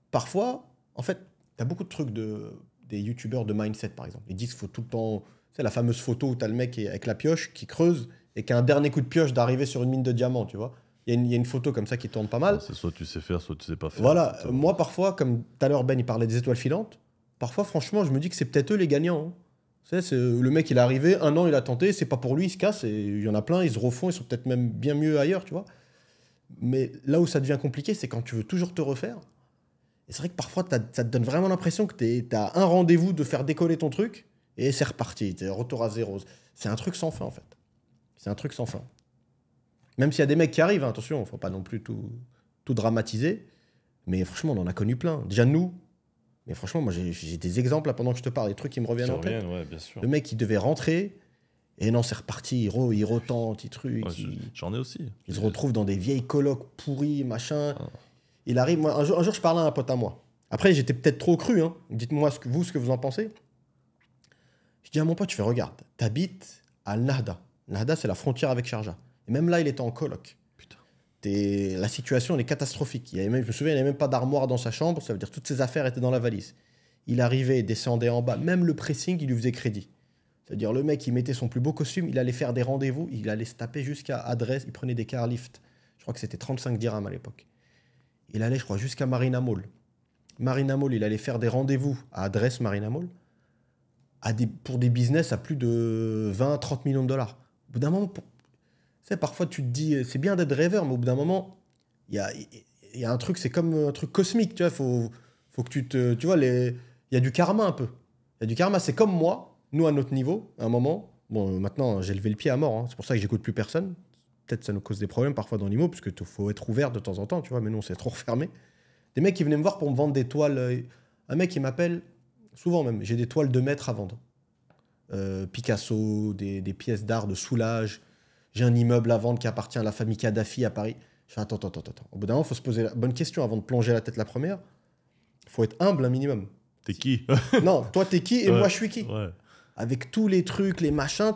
Parfois, en fait, tu as beaucoup de trucs des youtubeurs de mindset, par exemple. Ils disent qu'il faut tout le temps... C'est la fameuse photo où tu as le mec avec la pioche qui creuse et qui a un dernier coup de pioche d'arriver sur une mine de diamants, tu vois. Il y a une photo comme ça qui tourne pas mal. C'est soit tu sais faire, soit tu sais pas faire. Voilà. Moi, parfois, comme tout à l'heure, Ben, il parlait des étoiles filantes. Parfois, franchement, je me dis que c'est peut-être eux les gagnants. Hein. Le mec, il est arrivé, 1 an, il a tenté, c'est pas pour lui, il se casse. Et il y en a plein, ils se refont, ils sont peut-être même bien mieux ailleurs, tu vois. Mais là où ça devient compliqué, c'est quand tu veux toujours te refaire. Et c'est vrai que parfois, ça te donne vraiment l'impression que tu as un rendez-vous de faire décoller ton truc et c'est reparti. Tu es retour à zéro. C'est un truc sans fin, en fait. C'est un truc sans fin. Même s'il y a des mecs qui arrivent, hein, attention, il ne faut pas non plus tout dramatiser. Mais franchement, on en a connu plein. Déjà, nous. Mais franchement, moi, j'ai des exemples, là, pendant que je te parle, des trucs qui me reviennent en tête. Ouais, bien sûr. Le mec, il devait rentrer. Et non, c'est reparti. Il retente, il truc. Ouais, j'en ai aussi. Il se retrouve dans des vieilles colocs pourries, machin. Il arrive. Moi, un jour, je parlais à un pote à moi. Après, j'étais peut-être trop cru. Hein. Dites-moi ce que vous en pensez. Je dis à mon pote, tu fais, regarde, t'habites à Nahda. Nahda, c'est la frontière avec Sharjah. Et même là, il était en coloc. Putain. La situation, elle est catastrophique. Je me souviens, il n'y avait même pas d'armoire dans sa chambre. Ça veut dire que toutes ses affaires étaient dans la valise. Il arrivait, descendait en bas. Même le pressing, il lui faisait crédit. C'est-à-dire, le mec, il mettait son plus beau costume, il allait faire des rendez-vous, il allait se taper jusqu'à Adresse, il prenait des car lift. Je crois que c'était 35 dirhams à l'époque. Il allait, je crois, jusqu'à Marina Mall. Marina Mall, il allait faire des rendez-vous à Adresse, Marina Mall, pour des business à plus de 20-30 millions de dollars. Au bout d'un moment, parfois tu te dis, c'est bien d'être rêveur, mais au bout d'un moment, il y a un truc, c'est comme un truc cosmique, tu vois, faut que tu vois, il y a du karma un peu. Il y a du karma, c'est comme moi. Nous, à notre niveau, à un moment, bon, maintenant, j'ai levé le pied à mort. Hein. C'est pour ça que j'écoute plus personne. Peut-être ça nous cause des problèmes parfois dans l'IMO, parce qu'il faut être ouvert de temps en temps, tu vois. Mais nous, on s'est trop refermé. Des mecs qui venaient me voir pour me vendre des toiles. Un mec qui m'appelle, souvent même, j'ai des toiles de maître à vendre. Picasso, des pièces d'art de Soulage. J'ai un immeuble à vendre qui appartient à la famille Kadhafi à Paris. Je fais, attends. Au bout d'un moment, il faut se poser la bonne question avant de plonger la tête la première. Il faut être humble un minimum. T'es qui? Non, toi, t'es qui et moi, je suis qui? Ouais. Avec tous les trucs, les machins,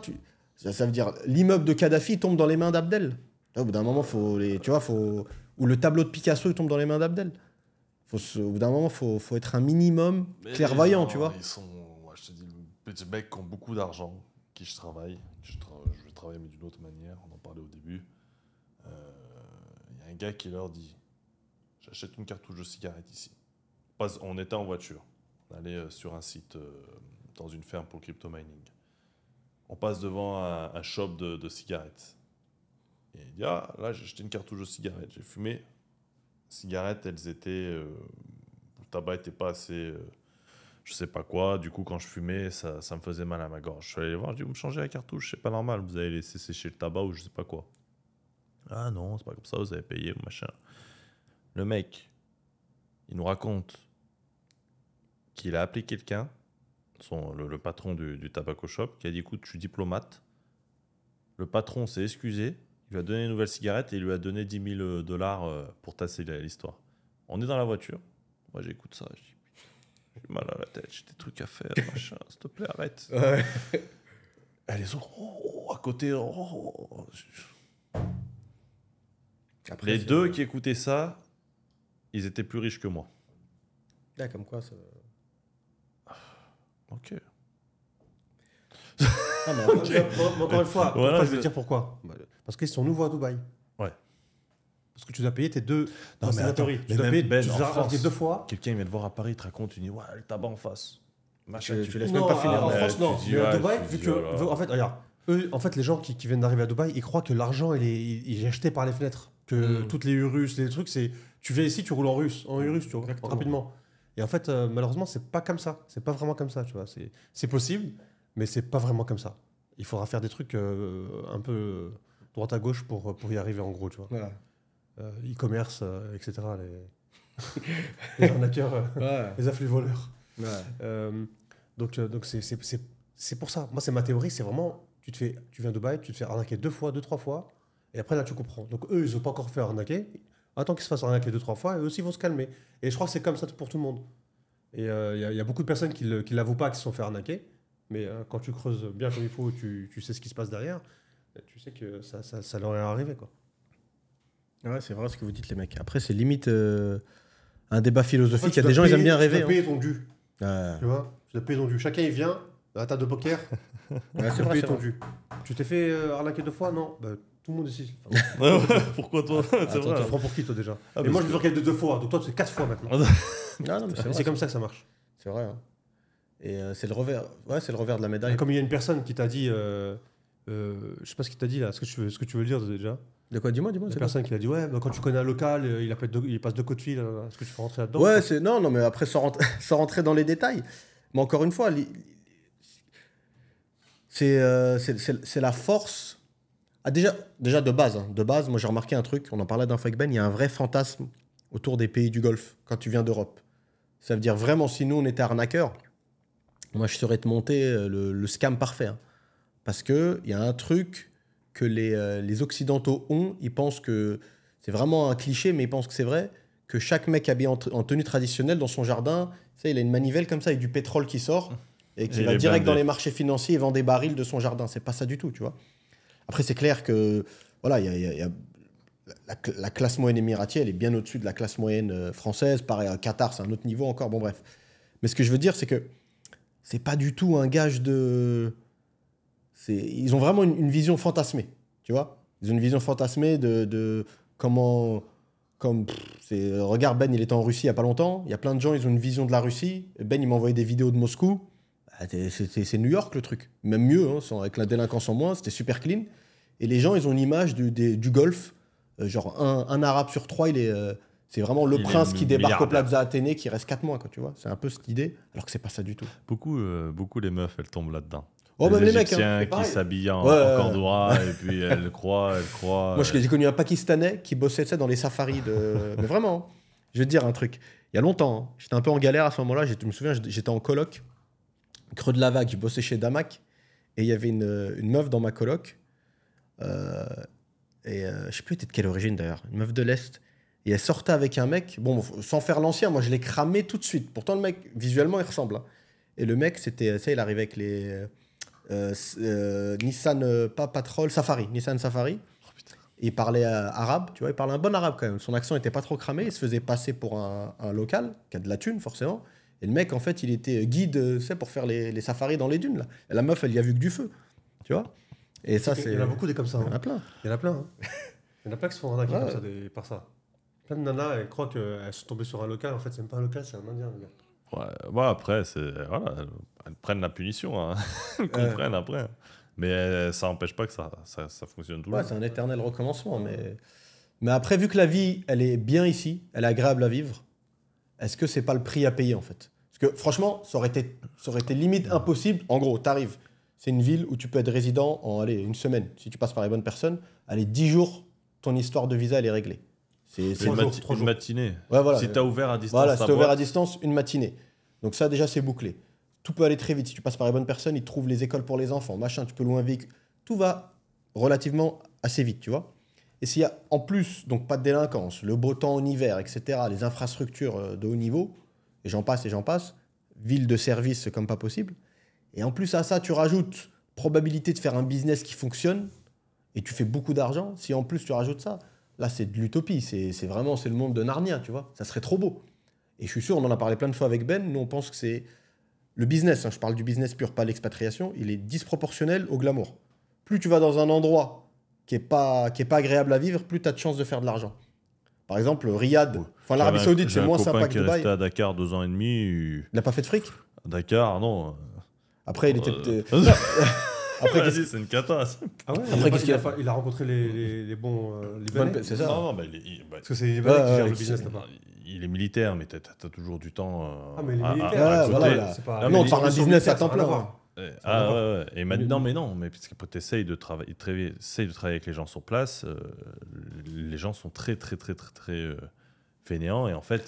ça veut dire l'immeuble de Kadhafi tombe dans les mains d'Abdel. Au bout d'un moment, ou le tableau de Picasso il tombe dans les mains d'Abdel. Au bout d'un moment, faut être un minimum clairvoyant, tu vois. Ils sont, moi, je te dis, petits mecs qui ont beaucoup d'argent, qui je travaille. Je vais travailler, mais d'une autre manière. On en parlait au début. Il y a un gars qui leur dit, j'achète une cartouche de cigarette ici. On était en voiture. On allait sur un site... dans une ferme pour crypto mining. On passe devant un shop de cigarettes. Et il dit, ah, là, j'ai acheté une cartouche de cigarettes. J'ai fumé. Les cigarettes, elles étaient... le tabac n'était pas assez... je sais pas quoi. Du coup, quand je fumais, ça me faisait mal à ma gorge. Je suis allé les voir, je dis, vous me changez la cartouche, c'est pas normal. Vous avez laissé sécher le tabac ou je sais pas quoi. Ah non, c'est pas comme ça, vous avez payé ou machin. Le mec, il nous raconte qu'il a appelé quelqu'un, le patron du Tobacco Shop, qui a dit, écoute, je suis diplomate. Le patron s'est excusé, il lui a donné une nouvelle cigarette et il lui a donné 10 000 $ pour tasser l'histoire. On est dans la voiture, moi j'écoute ça, je dis, j'ai mal à la tête, j'ai des trucs à faire, machin, s'il te plaît, arrête. Ouais. Et les autres, à côté, Après, les deux qui écoutaient ça, ils étaient plus riches que moi. Là, comme quoi, ça... Ok. Ah, mais Encore une fois, Voilà, je vais te dire pourquoi. Parce qu'ils sont nouveaux à Dubaï. Ouais. Parce que tu dois payer tes deux. Non, mais attends, tu dois payer, tu en dois France, rajouter 2 fois. quelqu'un vient te voir à Paris, il te raconte, il dit, ouais, le tabac en face. Machin, Tu laisses Non, même pas finir. en Ouais, France, non. tu dis, Mais à ouais, Dubaï, tu vu dis, que. voilà. En fait, regarde. Eux, en fait, les gens qui viennent d'arriver à Dubaï, ils croient que l'argent, il est jeté par les fenêtres. Que toutes les Urus, les trucs, c'est. Tu viens ici, tu roules en Urus, tu vois, Exactement. rapidement. Et en fait, malheureusement, c'est pas comme ça. C'est pas vraiment comme ça, tu vois. C'est possible, mais c'est pas vraiment comme ça. Il faudra faire des trucs un peu droite à gauche pour y arriver, en gros, tu vois. Voilà. E-commerce, etc. Les arnaqueurs, Ouais. les afflux voleurs. Ouais. Donc c'est pour ça. Moi, c'est ma théorie, c'est vraiment, tu viens de Dubaï, tu te fais arnaquer 2 fois, 2-3 fois, et après, là, tu comprends. Donc, eux, ils n'ont pas encore fait arnaquer. Attends qu'ils se fassent arnaquer 2-3 fois, et eux aussi, ils vont se calmer. Et je crois que c'est comme ça pour tout le monde. Et il y a beaucoup de personnes qui ne l'avouent pas, qui se sont fait arnaquer. Mais quand tu creuses bien comme il faut, tu sais ce qui se passe derrière, tu sais que ça leur est arrivé, quoi. Ouais, c'est vrai ce que vous dites, les mecs. Après, c'est limite un débat philosophique. En fait, Il y a des gens, ils aiment bien Tu rêver. dois payer ton dû, Ouais. tu vois. Tu dois payer ton dû. Chacun, il vient à la table de poker, Ouais, tu c'est dois vrai, payer c'est ton vrai. dû. Tu t'es fait arnaquer 2 fois? Non. Bah, tout le monde ici. Pourquoi toi? C'est Attends, vrai. tu prends pour qui, toi, déjà? Ah, Et parce moi, je que- me fais arnaquer 2 fois. Donc, toi, c'est 4 fois maintenant. Non, non, mais c'est Et vrai. c'est comme ça que ça marche. C'est vrai. Hein. Et c'est le revers. Ouais, c'est le revers de la médaille. Comme il y a une personne qui t'a dit je sais pas ce qu'il t'a dit là, ce que tu veux dire déjà. De quoi? Dis-moi, La c'est quoi? personne qui a dit ouais, bah, quand tu connais un local, il passe 2 coups de fil. Est-ce que tu peux rentrer là-dedans? Ouais, non, mais après, sans rentrer dans les détails. Mais encore une fois, c'est la force. Ah, déjà de base, hein. De base, moi j'ai remarqué un truc, on en parlait d'un fois avec Ben, il y a un vrai fantasme autour des pays du Golfe quand tu viens d'Europe. Ça veut dire vraiment, si nous on était arnaqueurs, moi je saurais te monter le scam parfait. Hein. Parce qu'il y a un truc que les Occidentaux ont, ils pensent que c'est vraiment un cliché, mais ils pensent que c'est vrai, que chaque mec habillé en tenue traditionnelle dans son jardin, ça, il a une manivelle comme ça avec du pétrole qui sort et qui va direct dans les marchés financiers et vend des barils de son jardin. C'est pas ça du tout, tu vois. Après, c'est clair que voilà, y a la classe moyenne émiratienne, elle est bien au-dessus de la classe moyenne française. Pareil, à Qatar, c'est un autre niveau encore. Bon, bref. Mais ce que je veux dire, c'est que c'est pas du tout un gage de... Ils ont vraiment une vision fantasmée, tu vois. Ils ont une vision fantasmée de comment... regarde, Ben, il était en Russie il n'y a pas longtemps. Il y a plein de gens, ils ont une vision de la Russie. Ben, il m'a envoyé des vidéos de Moscou. C'est New York, le truc. Même mieux, hein, avec la délinquance en moins, c'était super clean. Et les gens, ils ont une image du Golfe. Genre, un Arabe sur 3, c'est vraiment le prince qui débarque au Plaza Athénée, qui reste 4 mois, quoi, tu vois. C'est un peu cette idée, alors que c'est pas ça du tout. Beaucoup les meufs, elles tombent là-dedans. Oh, même les mecs, Égyptiens qui s'habillent en corduroy, et puis elles croient. Moi, j'ai connu un Pakistanais qui bossait dans les safaris de... Mais vraiment, je vais te dire un truc. Il y a longtemps, hein, j'étais un peu en galère à ce moment-là. Je me souviens, j'étais en coloc, Creux de la Vague, je bossais chez Damac, et il y avait une meuf dans ma coloc. Je sais plus, elle était de quelle origine d'ailleurs, une meuf de l'Est. Et elle sortait avec un mec, bon, sans faire l'ancien, moi je l'ai cramé tout de suite. Pourtant, le mec, visuellement, il ressemble. Hein. Et le mec, c'était, ça, il arrivait avec les Nissan, pas Patrol, Safari, Nissan Safari. Et il parlait arabe, tu vois, il parlait un bon arabe quand même. Son accent était pas trop cramé, il se faisait passer pour un local, qui a de la thune forcément. Et le mec, en fait, il était guide, tu sais, pour faire les safaris dans les dunes. Là. Et la meuf, elle y a vu que du feu, tu vois. Et ça, c'est... Il y en a beaucoup des comme ça. Il y en a plein. Il y en a plein. Hein. Il y en a plein qui se font arnaquer comme ça, par ça. Plein de nanas, elles croient qu'elles sont tombées sur un local. En fait, c'est même pas un local, c'est un indien. Le gars. Ouais, après, voilà, elles prennent la punition. Hein. Elles comprennent après. Mais ça n'empêche pas que ça fonctionne toujours. Ouais, c'est un éternel recommencement. Mais après, vu que la vie, elle est bien ici, elle est agréable à vivre, est-ce que c'est pas le prix à payer, en fait? Parce que franchement, ça aurait été limite impossible. En gros, t'arrives. C'est une ville où tu peux être résident en allez, une semaine. Si tu passes par les bonnes personnes, allez, 10 jours, ton histoire de visa, elle est réglée. C'est une matinée. Ouais, voilà. Si tu as ouvert à distance. Voilà, si tu as ouvert à distance, une matinée. Donc ça, déjà, c'est bouclé. Tout peut aller très vite. Si tu passes par les bonnes personnes, ils te trouvent les écoles pour les enfants, machin, tu peux louer un véhicule. Tout va relativement assez vite, tu vois. Et s'il y a en plus, donc pas de délinquance, le beau temps en hiver, etc., les infrastructures de haut niveau, et j'en passe, ville de service comme pas possible. Et en plus à ça, tu rajoutes probabilité de faire un business qui fonctionne et tu fais beaucoup d'argent. Si en plus tu rajoutes ça, là c'est de l'utopie. C'est le monde de Narnia, tu vois. Ça serait trop beau. Et je suis sûr, on en a parlé plein de fois avec Ben. Nous, on pense que c'est le business. Hein, je parle du business pur, pas l'expatriation. Il est disproportionnel au glamour. Plus tu vas dans un endroit qui est pas agréable à vivre, plus tu as de chances de faire de l'argent. Par exemple, Riyad, enfin l'Arabie Saoudite, c'est moins sympa que Dubaï. J'ai un copain qui est resté à Dakar 2 ans et demi. Il n'a pas fait de fric? À Dakar, non. Après, il était... Après, c'est une cata. Ah ouais, après, il a rencontré les bons Libanais. C'est ça. Non, parce que c'est les Libanais qui gèrent le business là-bas. Il est militaire, mais t'as toujours du temps. Mais les militaires, voilà. Non, on parle d'un business à temps plein. Ouais. Et maintenant, mais parce que tu essayes de travailler avec les gens sur place, les gens sont très, très, très, très, très fainéants. Et en fait,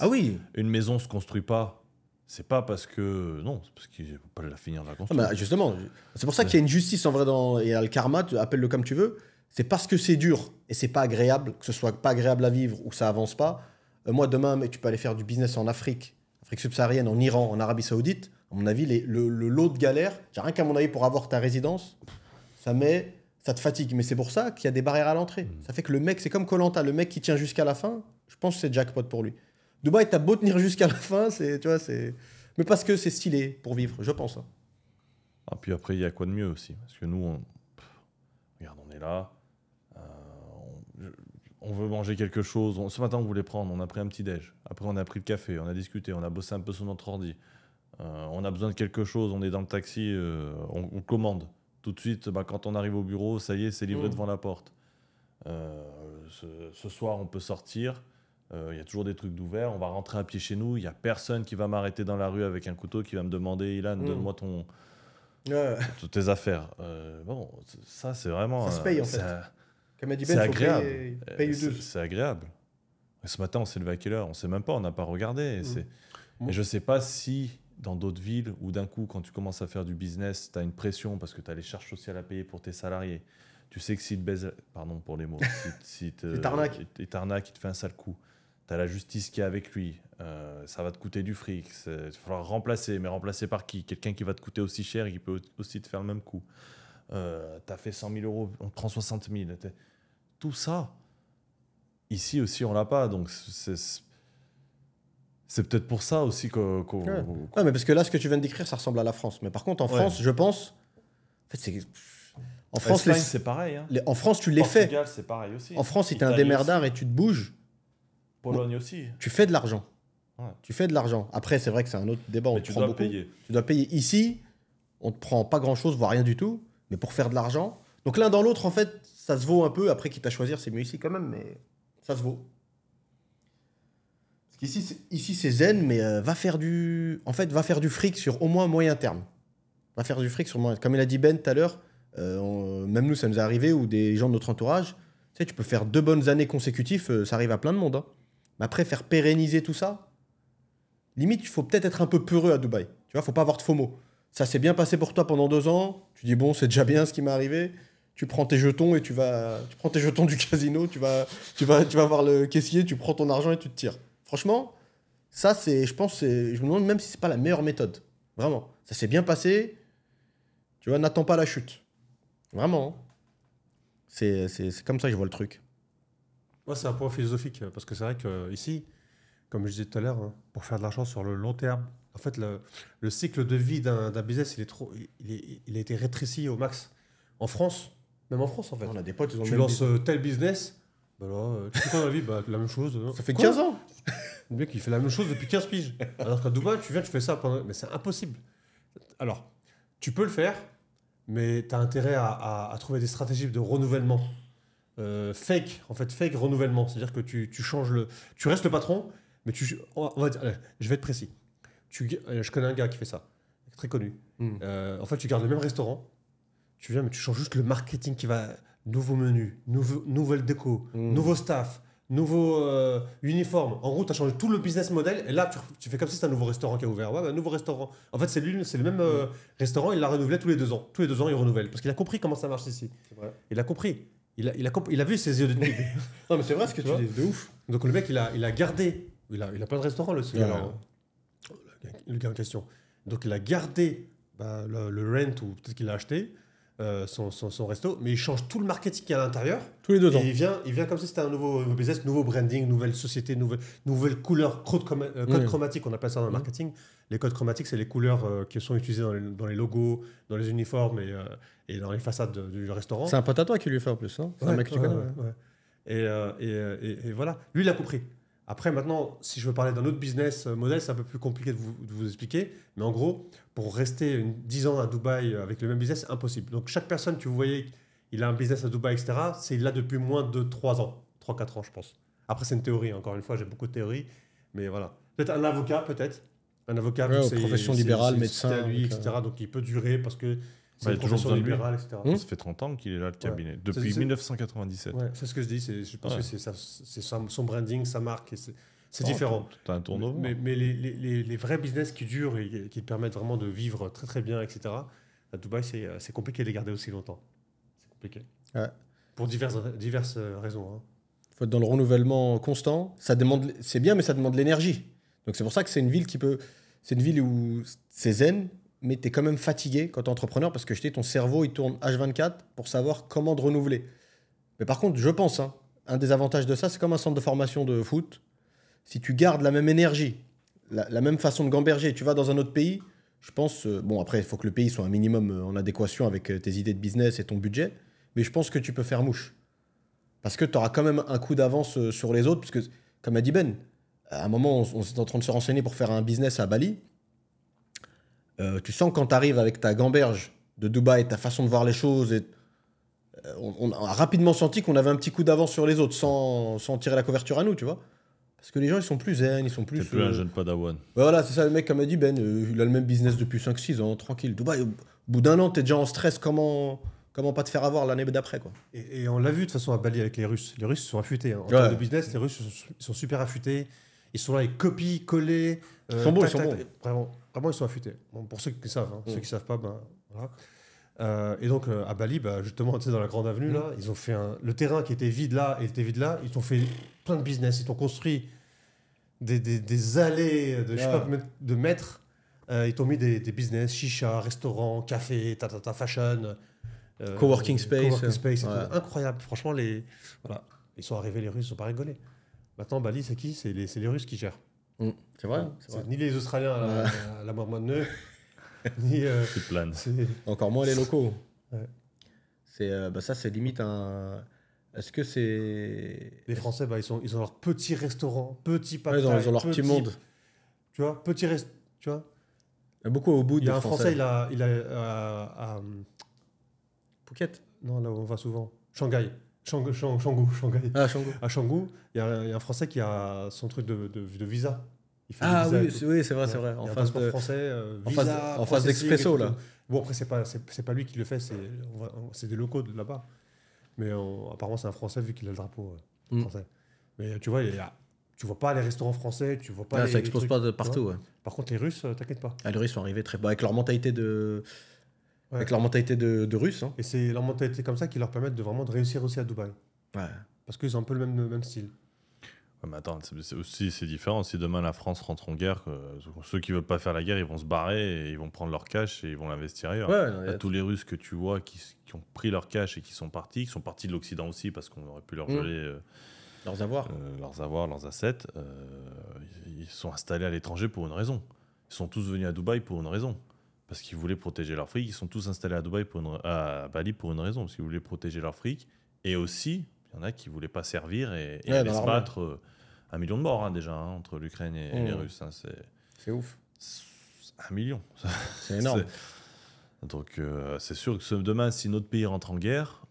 une maison se construit pas. C'est pas parce que... Non, c'est parce qu'ils ne vont pas la finir de la construire. Justement, c'est pour ça qu'il y a une justice en vrai, et il y a le karma, appelle-le comme tu veux. C'est parce que c'est dur et c'est pas agréable, que ce soit pas agréable à vivre ou que ça avance pas. Moi, demain, tu peux aller faire du business en Afrique subsaharienne, en Iran, en Arabie Saoudite. À mon avis, le lot de galère, j'ai rien qu'à mon avis pour avoir ta résidence, ça te fatigue. Mais c'est pour ça qu'il y a des barrières à l'entrée. Ça fait que le mec, c'est comme Koh Lanta, le mec qui tient jusqu'à la fin, je pense que c'est jackpot pour lui. Dubaï, t'as beau tenir jusqu'à la fin, mais parce que c'est stylé pour vivre, je pense. Puis après, il y a quoi de mieux aussi? Parce que nous, regarde, on est là, on veut manger quelque chose. Ce matin, on voulait prendre, on a pris un petit déj. Après, on a pris le café, on a discuté, on a bossé un peu sur notre ordi. On a besoin de quelque chose, on est dans le taxi, on commande. Tout de suite, quand on arrive au bureau, ça y est, c'est livré devant la porte. Ce soir, on peut sortir. Il y a toujours des trucs d'ouvert. On va rentrer à pied chez nous. Il n'y a personne qui va m'arrêter dans la rue avec un couteau qui va me demander, Ilan, donne-moi tes affaires. Bon, ça, c'est vraiment... Ça se paye, en fait. Comme a dit Ben, c'est faut agréable. payer deux. C'est agréable. Et ce matin, on s'est levé à quelle heure? On ne sait même pas, on n'a pas regardé. Et je ne sais pas si, dans d'autres villes, où d'un coup, quand tu commences à faire du business, tu as une pression parce que tu as les charges sociales à payer pour tes salariés. Tu sais que s'ils te baisent... Pardon pour les mots. Il t'arnaque, il te fait un sale coup. Tu as la justice qui est avec lui. Ça va te coûter du fric. Il va falloir remplacer. Mais remplacer par qui? Quelqu'un qui va te coûter aussi cher et qui peut aussi te faire le même coup. Tu as fait 100 000 euros, on te prend 60 000. Tout ça, ici aussi, on l'a pas. Donc, c'est peut-être pour ça aussi qu'on... Ouais, mais parce que là, ce que tu viens de décrire, ça ressemble à la France. Mais par contre, en France, je pense... En fait, c'est... En France, Espagne, c'est pareil. Hein. En France, tu les fais. Portugal, c'est pareil aussi. En France, si tu es un démerdard et tu te bouges... Pologne aussi. Tu fais de l'argent. Ouais. Tu fais de l'argent. Après, c'est vrai que c'est un autre débat. Mais tu dois payer. Tu dois payer. Ici, on te prend pas grand-chose, voire rien du tout. Mais pour faire de l'argent... Donc l'un dans l'autre, en fait, ça se vaut un peu. Après, quitte à choisir, c'est mieux ici quand même, mais ça se vaut. Parce qu'ici, c'est zen, mais va faire du fric sur au moins moyen terme. Va faire du fric sur moyen terme. Comme il a dit Ben tout à l'heure, même nous, ça nous est arrivé, ou des gens de notre entourage, tu sais, tu peux faire 2 bonnes années consécutives, ça arrive à plein de monde. Hein. Mais après, faire pérenniser tout ça, limite, il faut peut-être être un peu peureux à Dubaï. Tu vois, faut pas avoir de FOMO. Ça s'est bien passé pour toi pendant 2 ans. Tu dis, bon, c'est déjà bien ce qui m'est arrivé. Tu prends tes jetons et tu prends tes jetons du casino, tu vas voir le caissier, tu prends ton argent et tu te tires. Franchement, ça, je me demande même si c'est pas la meilleure méthode. Vraiment. Ça s'est bien passé. Tu vois, n'attends pas la chute. Vraiment. C'est comme ça que je vois le truc. Moi, c'est un point philosophique, parce que c'est vrai qu'ici, comme je disais tout à l'heure, hein, pour faire de l'argent sur le long terme, en fait, le cycle de vie d'un business, il a été rétréci au max. En France, même en France, en fait. On a des potes, ils ont tu même lances tel business, bah là, tu fais quoi dans la vie? La même chose. Ça fait 15 ans. Le mec, il fait la même chose depuis 15 piges. Alors qu'à Dubaï, tu fais ça pendant... Mais c'est impossible. Alors, tu peux le faire, mais tu as intérêt à trouver des stratégies de renouvellement. Fake renouvellement. C'est-à-dire que tu changes tu restes le patron, mais on va dire, allez, je vais être précis. Je connais un gars qui fait ça, très connu. En fait, tu gardes le même restaurant, tu viens, mais tu changes juste le marketing qui va... Nouveau menu, nouvelle déco, nouveau staff, nouveau uniforme. En gros, tu as changé tout le business model et là, tu fais comme si c'était un nouveau restaurant qui a ouvert. Ouais, un nouveau restaurant. En fait, c'est le même restaurant, il l'a renouvelé tous les 2 ans. Tous les 2 ans, il renouvelle parce qu'il a compris comment ça marche ici. C'est vrai. Il a compris. Il a vu ses yeux de tigre. Non, mais c'est vrai ce que tu dis, de ouf. Donc, le mec, il a gardé. Il a plein de restaurants, le gars en question. Donc, il a gardé le rent ou peut-être qu'il l'a acheté. Son resto, mais il change tout le marketing qu'il y a à l'intérieur. Tous les 2 ans. Et il vient comme si c'était un nouveau business, nouveau branding, nouvelle société, nouvelle couleur, code chromatique, on appelle ça dans le marketing. Les codes chromatiques, c'est les couleurs qui sont utilisées dans les logos, dans les uniformes et dans les façades du restaurant. C'est un pote à toi qui lui fait en plus. Hein. C'est un mec que tu connais. Et voilà, lui, il a compris. Après, maintenant, si je veux parler d'un autre business model, c'est un peu plus compliqué de vous expliquer. Mais en gros, pour rester 10 ans à Dubaï avec le même business, c'est impossible. Donc, chaque personne que vous voyez, il a un business à Dubaï, etc., c'est là depuis moins de 3 ans. 3-4 ans, je pense. Après, c'est une théorie. Encore une fois, j'ai beaucoup de théories. Mais voilà. Peut-être un avocat, peut-être. Un avocat, c'est profession libérale, médecin. C'est à lui, etc. Donc, il peut durer parce que c'est une toujours profession libérale, etc. Ça fait 30 ans qu'il est là, le cabinet. Depuis 1997. Ouais, c'est ce que je dis. Je pense que c'est son branding, sa marque. Et c'est différent. Tu as un tournoi. Mais les vrais business qui durent et qui te permettent vraiment de vivre très très bien, etc. À Dubaï, c'est compliqué de les garder aussi longtemps. C'est compliqué. Ouais. Pour diverses raisons. Hein. Faut être dans le renouvellement constant. C'est bien, mais ça demande de l'énergie. Donc c'est pour ça que c'est une ville c'est une ville où c'est zen, mais tu es quand même fatigué quand tu es entrepreneur parce que ton cerveau il tourne H24 pour savoir comment te renouveler. Mais par contre, je pense, un des avantages de ça, c'est comme un centre de formation de foot. Si tu gardes la même énergie, la même façon de gamberger, tu vas dans un autre pays, je pense... bon, après, il faut que le pays soit un minimum en adéquation avec tes idées de business et ton budget, mais je pense que tu peux faire mouche. Parce que tu auras quand même un coup d'avance sur les autres, parce que, comme a dit Ben, à un moment, on est en train de se renseigner pour faire un business à Bali. Tu sens que quand tu arrives avec ta gamberge de Dubaï, ta façon de voir les choses. Et, on a rapidement senti qu'on avait un petit coup d'avance sur les autres sans tirer la couverture à nous, tu vois. Parce que les gens, ils sont plus zen, ils sont plus... T'es plus un jeune padawan. Ouais, voilà, c'est ça, le mec, comme a dit Ben, il a le même business depuis 5-6 ans, tranquille. Dubaï, au bout d'un an, t'es déjà en stress, comment pas te faire avoir l'année d'après, quoi. Et on l'a vu de toute façon à Bali avec les Russes. Les Russes sont affûtés. En termes de business, les Russes ils sont super affûtés. Ils sont là, ils copient, collent. Ils sont bons, ils sont bons. Vraiment, ils sont affûtés. Bon, pour ceux qui savent, ceux qui savent pas, ben voilà. Et donc à Bali, bah, justement, tu sais, dans la grande avenue, là, ils ont fait le terrain qui était vide là, ils ont fait plein de business. Ils ont construit des allées de, je sais pas, de mètres. Ils t'ont mis des business, chicha, restaurant, café, fashion. Coworking space. Et tout. Incroyable. Franchement, voilà. Ils sont arrivés, les Russes, ils n'ont pas rigolé. Maintenant, Bali, c'est qui? C'est les Russes qui gèrent. C'est vrai, Ni les Australiens à la mort de nœud, ni... Plane. Encore moins les locaux. Ouais. Ça, c'est limite un... Est-ce que c'est... Les Français, bah, ils ont leur petit restaurant, petit pad ils ont leur petit monde. Tu vois, petit restaurant. Tu vois, il y a beaucoup au bout. Il y a un Français, il a à Phuket. Non, là où on va souvent. Shanghai. Shanghai. Ah, Canggu. À Canggu, il y a un Français qui a son truc de visa. Il fait oui, c'est vrai, c'est vrai. En face de français, en face d'Expresso, là. Bon, après, c'est pas lui qui le fait, c'est des locaux de là-bas. Mais apparemment, c'est un Français vu qu'il a le drapeau français. Mais tu vois, tu vois pas les restaurants français, tu vois pas ça explose pas de partout. Ouais. Par contre, les Russes, t'inquiète pas. Les Russes sont arrivés très avec leur mentalité de... Ouais. Avec leur mentalité de Russes. Hein. Et c'est leur mentalité comme ça qui leur permet de vraiment de réussir aussi à Dubaï. Ouais. Parce qu'ils ont un peu le même style. Ouais, mais attends, c'est différent. Si demain la France rentre en guerre, ceux qui veulent pas faire la guerre, ils vont se barrer et ils vont prendre leur cash et ils vont l'investir ailleurs. Ouais, tous les Russes que tu vois qui ont pris leur cash et qui sont partis de l'Occident aussi parce qu'on aurait pu leur geler leurs avoirs, leurs assets, ils sont installés à l'étranger pour une raison. Ils sont tous venus à Dubaï pour une raison. Parce qu'ils voulaient protéger leur fric. Ils sont tous installés à Bali pour une raison. Parce qu'ils voulaient protéger leur fric. Et aussi, il y en a qui ne voulaient pas servir et aller se battre. 1 million de morts déjà entre l'Ukraine et les Russes. Hein, c'est ouf. 1 million. C'est énorme. Donc c'est sûr que demain, si notre pays rentre en guerre,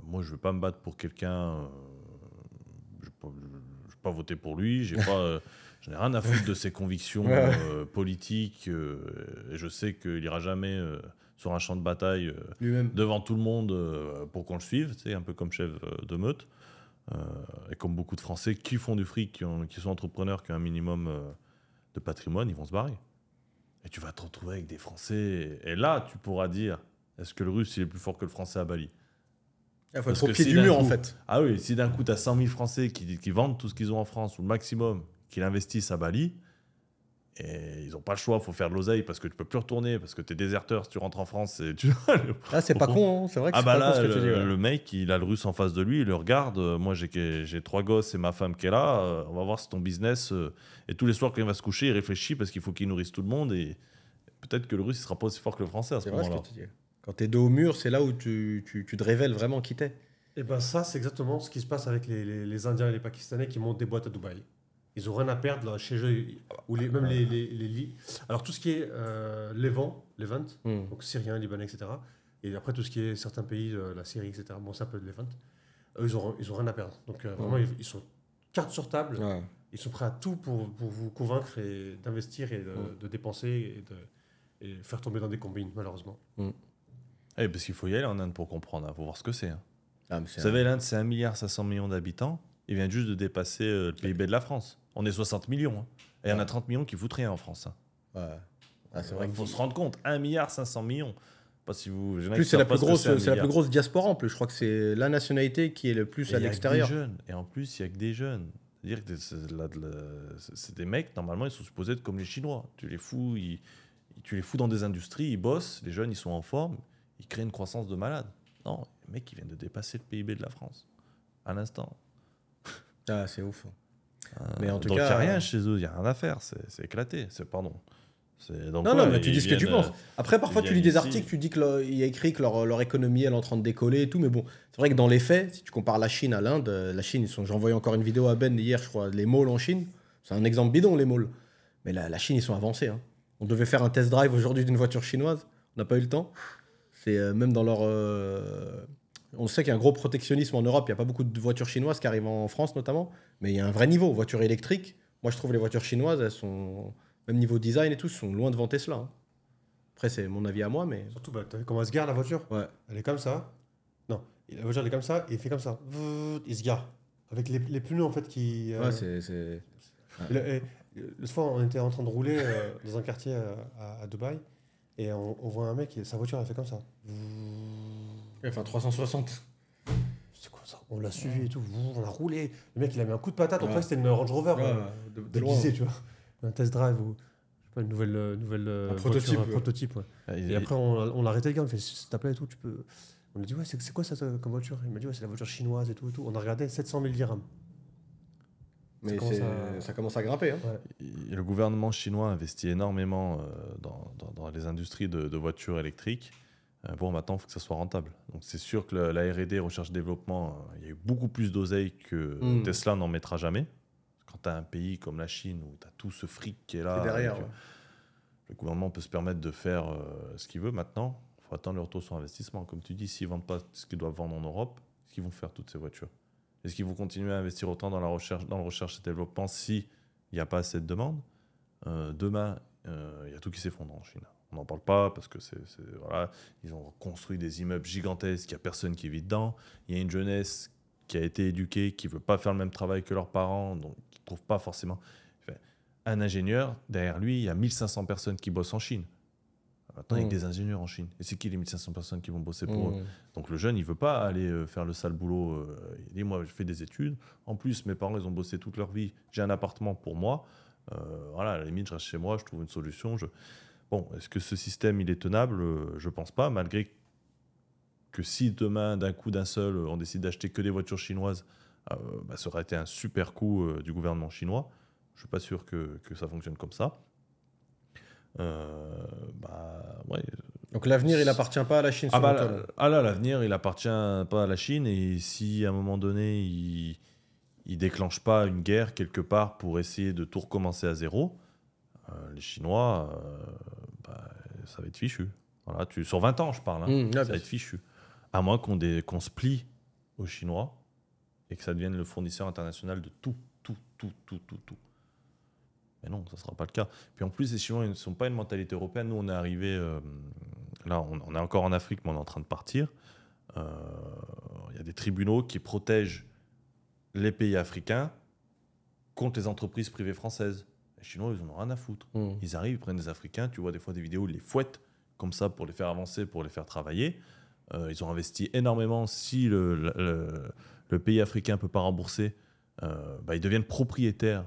moi je ne vais pas me battre pour quelqu'un. Je ne vais pas voter pour lui. Je n'ai rien à foutre de ses convictions politiques. Et je sais qu'il n'ira jamais sur un champ de bataille devant tout le monde pour qu'on le suive. C'est un peu comme chef de meute. Et comme beaucoup de Français qui font du fric, qui sont entrepreneurs, qui ont un minimum de patrimoine, ils vont se barrer. Et tu vas te retrouver avec des Français. Et là, tu pourras dire, est-ce que le Russe il est plus fort que le Français à Bali? Il faut être au pied du mur, en fait. Ah oui, si d'un coup, tu as 100 000 Français qui vendent tout ce qu'ils ont en France, ou le maximum, qui l'investissent à Bali, et ils n'ont pas le choix, il faut faire de l'oseille parce que tu ne peux plus retourner, parce que tu es déserteur si tu rentres en France. C'est pas con, hein. C'est vrai que c'est pas con ce que tu dis. Le mec, il a le Russe en face de lui, il le regarde. Moi, j'ai 3 gosses et ma femme qui est là. On va voir si ton business. Et tous les soirs, quand il va se coucher, il réfléchit parce qu'il faut qu'il nourrisse tout le monde. Et peut-être que le Russe, il sera pas aussi fort que le Français à ce moment-là. C'est vrai ce que tu dis. Quand tu es dos au mur, c'est là où tu te révèles vraiment qui t'es. Et ben ça, c'est exactement ce qui se passe avec les Indiens et les Pakistanais qui montent des boîtes à Dubaï. Ils n'ont rien à perdre là, chez eux, ou même les lits. Alors tout ce qui est Levant, donc Syriens, Libanais, etc. Et après tout ce qui est certains pays, la Syrie, etc. Bon, ça peut être Levant. Eux, ils ont rien à perdre. Donc vraiment, ils sont carte sur table. Ouais. Ils sont prêts à tout pour vous convaincre et d'investir et de dépenser et faire tomber dans des combines, malheureusement. Parce qu'il faut y aller en Inde pour comprendre. Il faut voir ce que c'est. Vous savez, l'Inde, c'est 1,5 milliard d'habitants. Ils viennent juste de dépasser le PIB de la France. On est 60 millions. Hein. Et il y en a 30 millions qui foutent rien en France. Hein. C'est vrai qu'il faut se rendre compte. 1,5 milliard. Pas si vous... Plus, c'est la plus grosse diaspora en plus. Je crois que c'est la nationalité qui est le plus à l'extérieur. Et en plus, il n'y a que des jeunes. C'est-à-dire que c'est des mecs, normalement, ils sont supposés être comme les Chinois. Tu les fous dans des industries, ils bossent, les jeunes, ils sont en forme, ils créent une croissance de malade. Non, les mecs, ils viennent de dépasser le PIB de la France. À l'instant. C'est ouf. Mais en tout donc cas, il n'y a rien chez eux, il n'y a rien à faire, c'est éclaté. Mais tu dis ce que tu penses. Après, parfois, tu lis des articles, tu dis qu'il y a écrit que leur économie elle est en train de décoller et tout, mais bon, c'est vrai que dans les faits, si tu compares la Chine à l'Inde, la Chine, j'ai envoyé encore une vidéo à Ben hier, je crois, les malls en Chine, c'est un exemple bidon, les malls. Mais la Chine, ils sont avancés. Hein. On devait faire un test drive aujourd'hui d'une voiture chinoise, on n'a pas eu le temps. C'est même dans leur... On sait qu'il y a un gros protectionnisme en Europe. Il n'y a pas beaucoup de voitures chinoises qui arrivent en France notamment. Mais il y a un vrai niveau. Voitures électriques. Moi, je trouve les voitures chinoises, elles sont... Même niveau design et tout, sont loin devant Tesla. Hein. Après, c'est mon avis à moi, mais... Surtout, t'as vu comment elle se gare la voiture? Ouais. Elle est comme ça. Non, la voiture elle est comme ça et il fait comme ça. Il se gare. Avec les pneus en fait qui. Ouais, c'est... Le fois, on était en train de rouler dans un quartier à Dubaï et on voit un mec, sa voiture elle fait comme ça. Enfin, 360. C'est quoi ça? On l'a suivi et tout. On a roulé. Le mec il a mis un coup de patate. On Ouais. croyait que c'était une Range Rover. De loin. Déguisée, tu vois. Un test drive ou. Je sais pas, une nouvelle prototype, voiture, un ouais. prototype, ouais. Et après, on l'a arrêté le gars, on fait s'il te plaît et tout, tu peux. On lui a dit, ouais, c'est quoi ça comme voiture? Il m'a dit, ouais, c'est la voiture chinoise et tout et tout. On a regardé 700 000 dirhams. Mais ça commence à grimper. Hein. Ouais. Et le gouvernement chinois investit énormément dans les industries de voitures électriques. Bon, maintenant, il faut que ça soit rentable. Donc, c'est sûr que la R&D, recherche-développement, il y a eu beaucoup plus d'oseille que Tesla n'en mettra jamais. Quand tu as un pays comme la Chine où tu as tout ce fric qui est là, C'est derrière, avec, ouais. le gouvernement peut se permettre de faire ce qu'il veut maintenant. Il faut attendre le retour sur investissement. Comme tu dis, s'ils ne vendent pas ce qu'ils doivent vendre en Europe, qu'est-ce qu'ils vont faire toutes ces voitures? Est-ce qu'ils vont continuer à investir autant dans la recherche et développement s'il n'y a pas assez de demande? Demain, il y a tout qui s'effondre en Chine. On n'en parle pas parce que voilà, ils ont construit des immeubles gigantesques, il n'y a personne qui vit dedans. Il y a une jeunesse qui a été éduquée, qui ne veut pas faire le même travail que leurs parents, donc qui ne trouve pas forcément... Enfin, un ingénieur, derrière lui, il y a 1500 personnes qui bossent en Chine. Maintenant, il y a que des ingénieurs en Chine. Et c'est qui les 1500 personnes qui vont bosser pour eux? Donc le jeune, il ne veut pas aller faire le sale boulot. Il dit, moi, je fais des études. En plus, mes parents, ils ont bossé toute leur vie. J'ai un appartement pour moi. Voilà, à la limite, je reste chez moi, je trouve une solution. Bon, est-ce que ce système, il est tenable? Je ne pense pas, malgré que si demain, d'un coup, d'un seul, on décide d'acheter que des voitures chinoises, ça aurait été un super coup du gouvernement chinois. Je ne suis pas sûr que ça fonctionne comme ça. Ouais. Donc l'avenir, il appartient pas à la Chine. Là, l'avenir, il appartient pas à la Chine. Et si à un moment donné, il déclenche pas une guerre quelque part pour essayer de tout recommencer à zéro, les Chinois, ça va être fichu. Voilà, sur 20 ans, je parle. Ça va être fichu. À moins qu'on se plie aux Chinois et que ça devienne le fournisseur international de tout. Mais non, ça ne sera pas le cas. Puis en plus, les Chinois ne sont pas une mentalité européenne. Nous, on est arrivé... là, on est encore en Afrique, mais on est en train de partir. Il y a des tribunaux qui protègent les pays africains contre les entreprises privées françaises. Les Chinois, ils n'en ont rien à foutre. Ils arrivent, ils prennent des Africains. Tu vois des fois des vidéos, ils les fouettent comme ça pour les faire avancer, pour les faire travailler. Ils ont investi énormément. Si le pays africain ne peut pas rembourser, ils deviennent propriétaires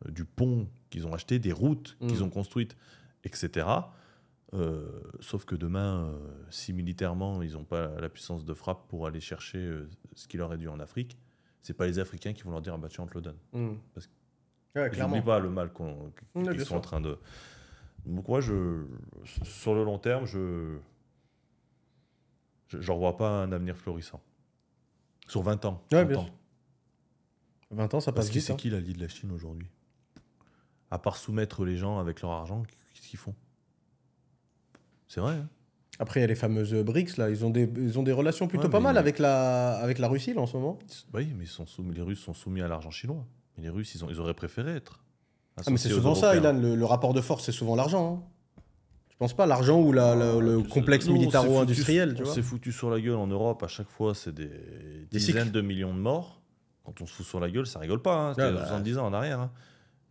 du pont qu'ils ont acheté, des routes qu'ils ont construites, etc. Sauf que demain, si militairement, ils n'ont pas la puissance de frappe pour aller chercher ce qui leur est dû en Afrique, c'est pas les Africains qui vont leur dire « ah bah tiens, on te le donne ». Parce qu'ils n'oublient pas le mal qu'ils sont en train de... Donc moi, sur le long terme, je ne revois pas un avenir florissant. Sur 20 ans. Ouais, bien sûr. 20 ans, ça passe vite. C'est qui l'allié de la Chine aujourd'hui? À part soumettre les gens avec leur argent, qu'est-ce qu'ils font? C'est vrai. Hein. Après, il y a les fameuses BRICS, là. Ils ont des relations plutôt pas mal avec la Russie, là, en ce moment. Oui, mais les Russes sont soumis à l'argent chinois. Mais les Russes, ils auraient préféré être. Mais c'est souvent ça, Ilan. Le rapport de force, c'est souvent l'argent. Hein. Tu penses pas l'argent ou le complexe militaro-industriel, tu vois? On s'est foutu sur la gueule en Europe. À chaque fois, c'est des dizaines de millions de morts. Quand on se fout sur la gueule, ça rigole pas. Hein. C'était 70 ans en arrière. Hein.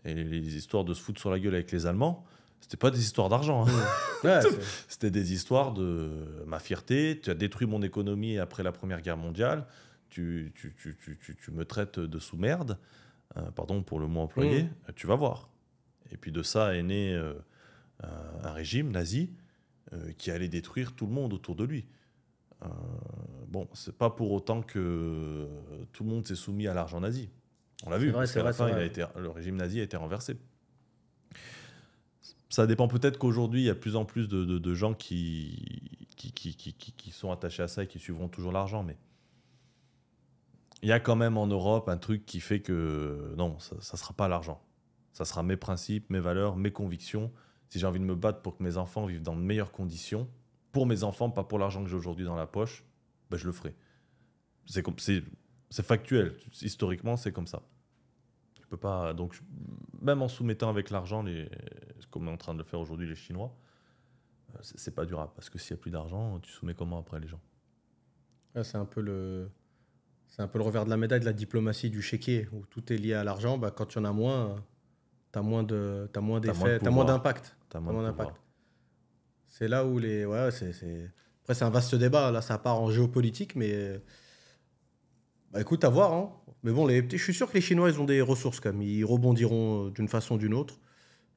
Et les histoires de se foutre sur la gueule avec les Allemands, c'était pas des histoires d'argent. Hein. C'était des histoires de ma fierté. Tu as détruit mon économie après la Première Guerre mondiale. Tu me traites de sous-merde. Pardon pour le mot employé. Tu vas voir. Et puis de ça est né un régime nazi qui allait détruire tout le monde autour de lui. Bon, c'est pas pour autant que tout le monde s'est soumis à l'argent nazi. On l'a vu, parce qu'à la fin, le régime nazi a été renversé. Ça dépend peut-être qu'aujourd'hui, il y a de plus en plus de gens qui sont attachés à ça et qui suivront toujours l'argent. Mais il y a quand même en Europe un truc qui fait que non, ça ne sera pas l'argent. Ça sera mes principes, mes valeurs, mes convictions. Si j'ai envie de me battre pour que mes enfants vivent dans de meilleures conditions, pour mes enfants, pas pour l'argent que j'ai aujourd'hui dans la poche, ben, je le ferai. C'est factuel. Historiquement, c'est comme ça. Je peux pas. Donc, même en soumettant avec l'argent, comme on est en train de le faire aujourd'hui les Chinois, c'est pas durable. Parce que s'il n'y a plus d'argent, tu soumets comment après les gens? Ouais, c'est un peu le revers de la médaille de la diplomatie du chéquier, où tout est lié à l'argent. Bah, quand il y en a moins, t'as moins d'effets, t'as moins d'impact. T'as moins d'impact. C'est là où les. Ouais, Après, c'est un vaste débat. Là, ça part en géopolitique, mais. Bah, écoute, à voir. Hein. Mais bon, je suis sûr que les Chinois, ils ont des ressources quand même. Ils rebondiront d'une façon ou d'une autre.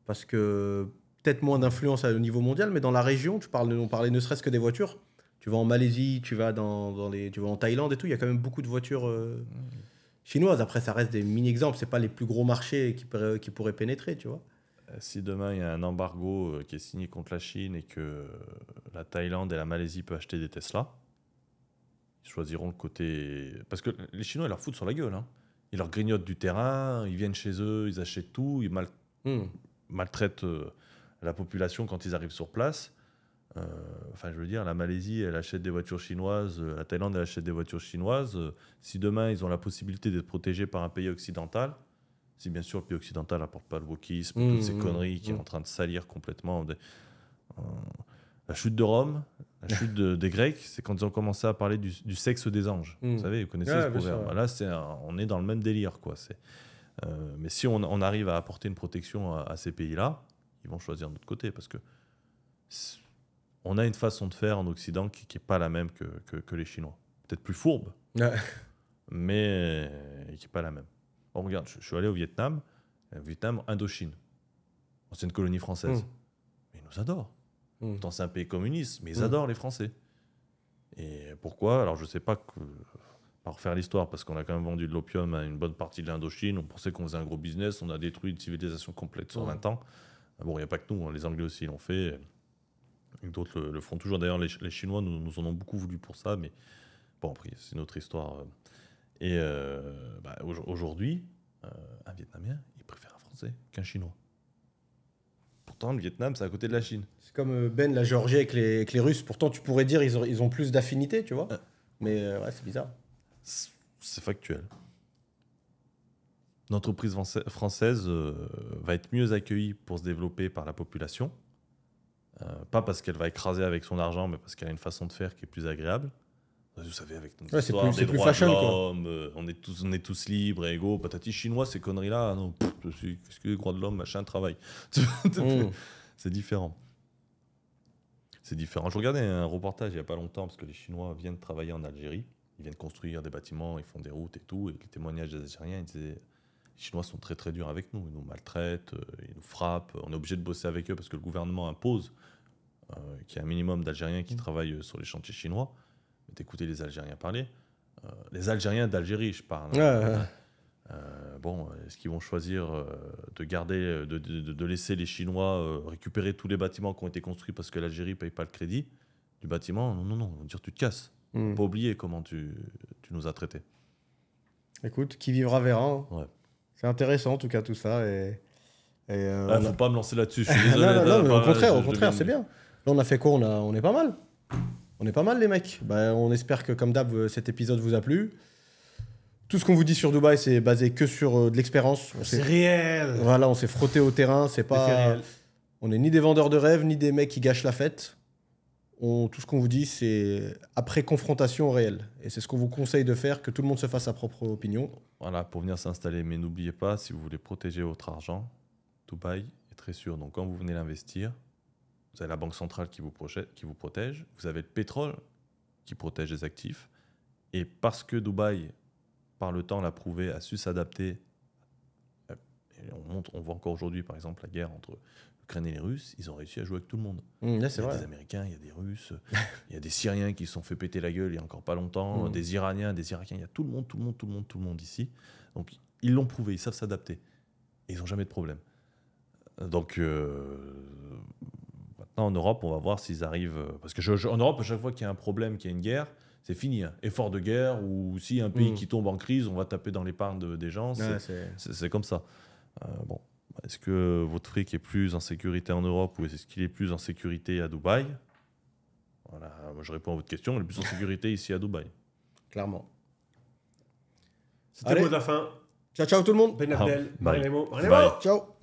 Parce que peut-être moins d'influence au niveau mondial, mais dans la région, on parlait ne serait-ce que des voitures. Tu vas en Malaisie, tu vas tu vas en Thaïlande et tout, il y a quand même beaucoup de voitures chinoises. Après, ça reste des mini-exemples, c'est pas les plus gros marchés qui pourraient pénétrer, tu vois. Si demain il y a un embargo qui est signé contre la Chine et que la Thaïlande et la Malaisie peuvent acheter des Tesla, ils choisiront le côté. Parce que les Chinois, ils leur foutent sur la gueule. Hein. Ils leur grignotent du terrain, ils viennent chez eux, ils achètent tout, ils maltraitent la population quand ils arrivent sur place. Enfin, je veux dire, la Malaisie, elle achète des voitures chinoises, la Thaïlande, elle achète des voitures chinoises. Si demain, ils ont la possibilité d'être protégés par un pays occidental, si bien sûr le pays occidental n'apporte pas le wokisme, toutes ces conneries qui sont en train de salir complètement. La chute de Rome, la chute des Grecs, c'est quand ils ont commencé à parler du sexe des anges. Vous savez, vous connaissez ce proverbe. Là, on est dans le même délire, quoi. Mais si on arrive à apporter une protection à ces pays-là, ils vont choisir de notre côté parce que on a une façon de faire en Occident qui n'est pas la même que les Chinois. Peut-être plus fourbe, mais qui n'est pas la même. Bon, regarde, je suis allé au Vietnam, Indochine, ancienne colonie française. Mais ils nous adorent. Pourtant, c'est un pays communiste, mais ils adorent les Français. Et pourquoi? Alors, je ne sais pas pas refaire l'histoire, parce qu'on a quand même vendu de l'opium à une bonne partie de l'Indochine. On pensait qu'on faisait un gros business, on a détruit une civilisation complète sur 20 ans. Bon, il n'y a pas que nous, hein, les Anglais aussi l'ont fait. D'autres le font toujours. D'ailleurs, les Chinois nous en ont beaucoup voulu pour ça, mais bon, après, c'est une autre histoire. Et aujourd'hui, un Vietnamien, il préfère un Français qu'un Chinois. Pourtant, le Vietnam, c'est à côté de la Chine. C'est comme la Géorgie avec les Russes. Pourtant, tu pourrais dire ils ont plus d'affinité, tu vois. Mais ouais, c'est bizarre. C'est factuel. L'entreprise française va être mieux accueillie pour se développer par la population. Pas parce qu'elle va écraser avec son argent, mais parce qu'elle a une façon de faire qui est plus agréable. Vous savez, avec notre histoire des droits de l'homme, on est tous libres et égaux. Patati chinois, ces conneries-là, non, qu'est-ce que les droits de l'homme, machin, travail. C'est différent. C'est différent. Je regardais un reportage il n'y a pas longtemps, parce que les Chinois viennent travailler en Algérie. Ils viennent construire des bâtiments, ils font des routes et tout. Et les témoignages des Algériens, ils disaient... Les Chinois sont très très durs avec nous, ils nous maltraitent, ils nous frappent, on est obligé de bosser avec eux parce que le gouvernement impose qu'il y a un minimum d'Algériens qui travaillent sur les chantiers chinois. Mais d'écouter les Algériens parler, les Algériens d'Algérie, je parle. Bon, est-ce qu'ils vont choisir de garder, de laisser les Chinois récupérer tous les bâtiments qui ont été construits parce que l'Algérie ne paye pas le crédit du bâtiment? Non, ils vont dire tu te casses. Faut pas oublier comment tu nous as traités. Écoute, qui vivra verra. Hein. Ouais. C'est intéressant en tout cas tout ça. Faut pas me lancer là-dessus, je suis désolé. non, mais au contraire, c'est bien. Là, on a fait quoi? On est pas mal. On est pas mal les mecs. On espère que comme d'hab, cet épisode vous a plu. Tout ce qu'on vous dit sur Dubaï, c'est basé que sur de l'expérience. C'est réel. Voilà, on s'est frotté au terrain. C'est pas. On n'est ni des vendeurs de rêves, ni des mecs qui gâchent la fête. Tout ce qu'on vous dit, c'est après confrontation réelle. Et c'est ce qu'on vous conseille de faire, que tout le monde se fasse sa propre opinion. Voilà, pour venir s'installer. Mais n'oubliez pas, si vous voulez protéger votre argent, Dubaï est très sûr. Donc quand vous venez l'investir, vous avez la banque centrale qui vous protège. Vous avez le pétrole qui protège les actifs. Et parce que Dubaï, par le temps, l'a prouvé, a su s'adapter. Et on voit encore aujourd'hui, par exemple, la guerre entre l'Ukraine et les Russes. Ils ont réussi à jouer avec tout le monde. Là, il y a des Américains, il y a des Russes, il y a des Syriens qui se sont fait péter la gueule il y a encore pas longtemps, des Iraniens, des Irakiens. Il y a tout le monde ici. Donc, ils l'ont prouvé, ils savent s'adapter. Et ils n'ont jamais de problème. Donc, maintenant, en Europe, on va voir s'ils arrivent... Parce qu'en Europe, à chaque fois qu'il y a un problème, qu'il y a une guerre, c'est fini. Hein. Effort de guerre, ou si un pays qui tombe en crise, on va taper dans l'épargne des gens. C'est comme ça. Bon. Est-ce que votre fric est plus en sécurité en Europe ou est-ce qu'il est plus en sécurité à Dubaï? Voilà, moi je réponds à votre question. On est le plus en sécurité ici à Dubaï. Clairement. C'était le mot de la fin. Ciao, ciao tout le monde. Ben Abdel, Bye. Marie Nemo. Bye. Ciao.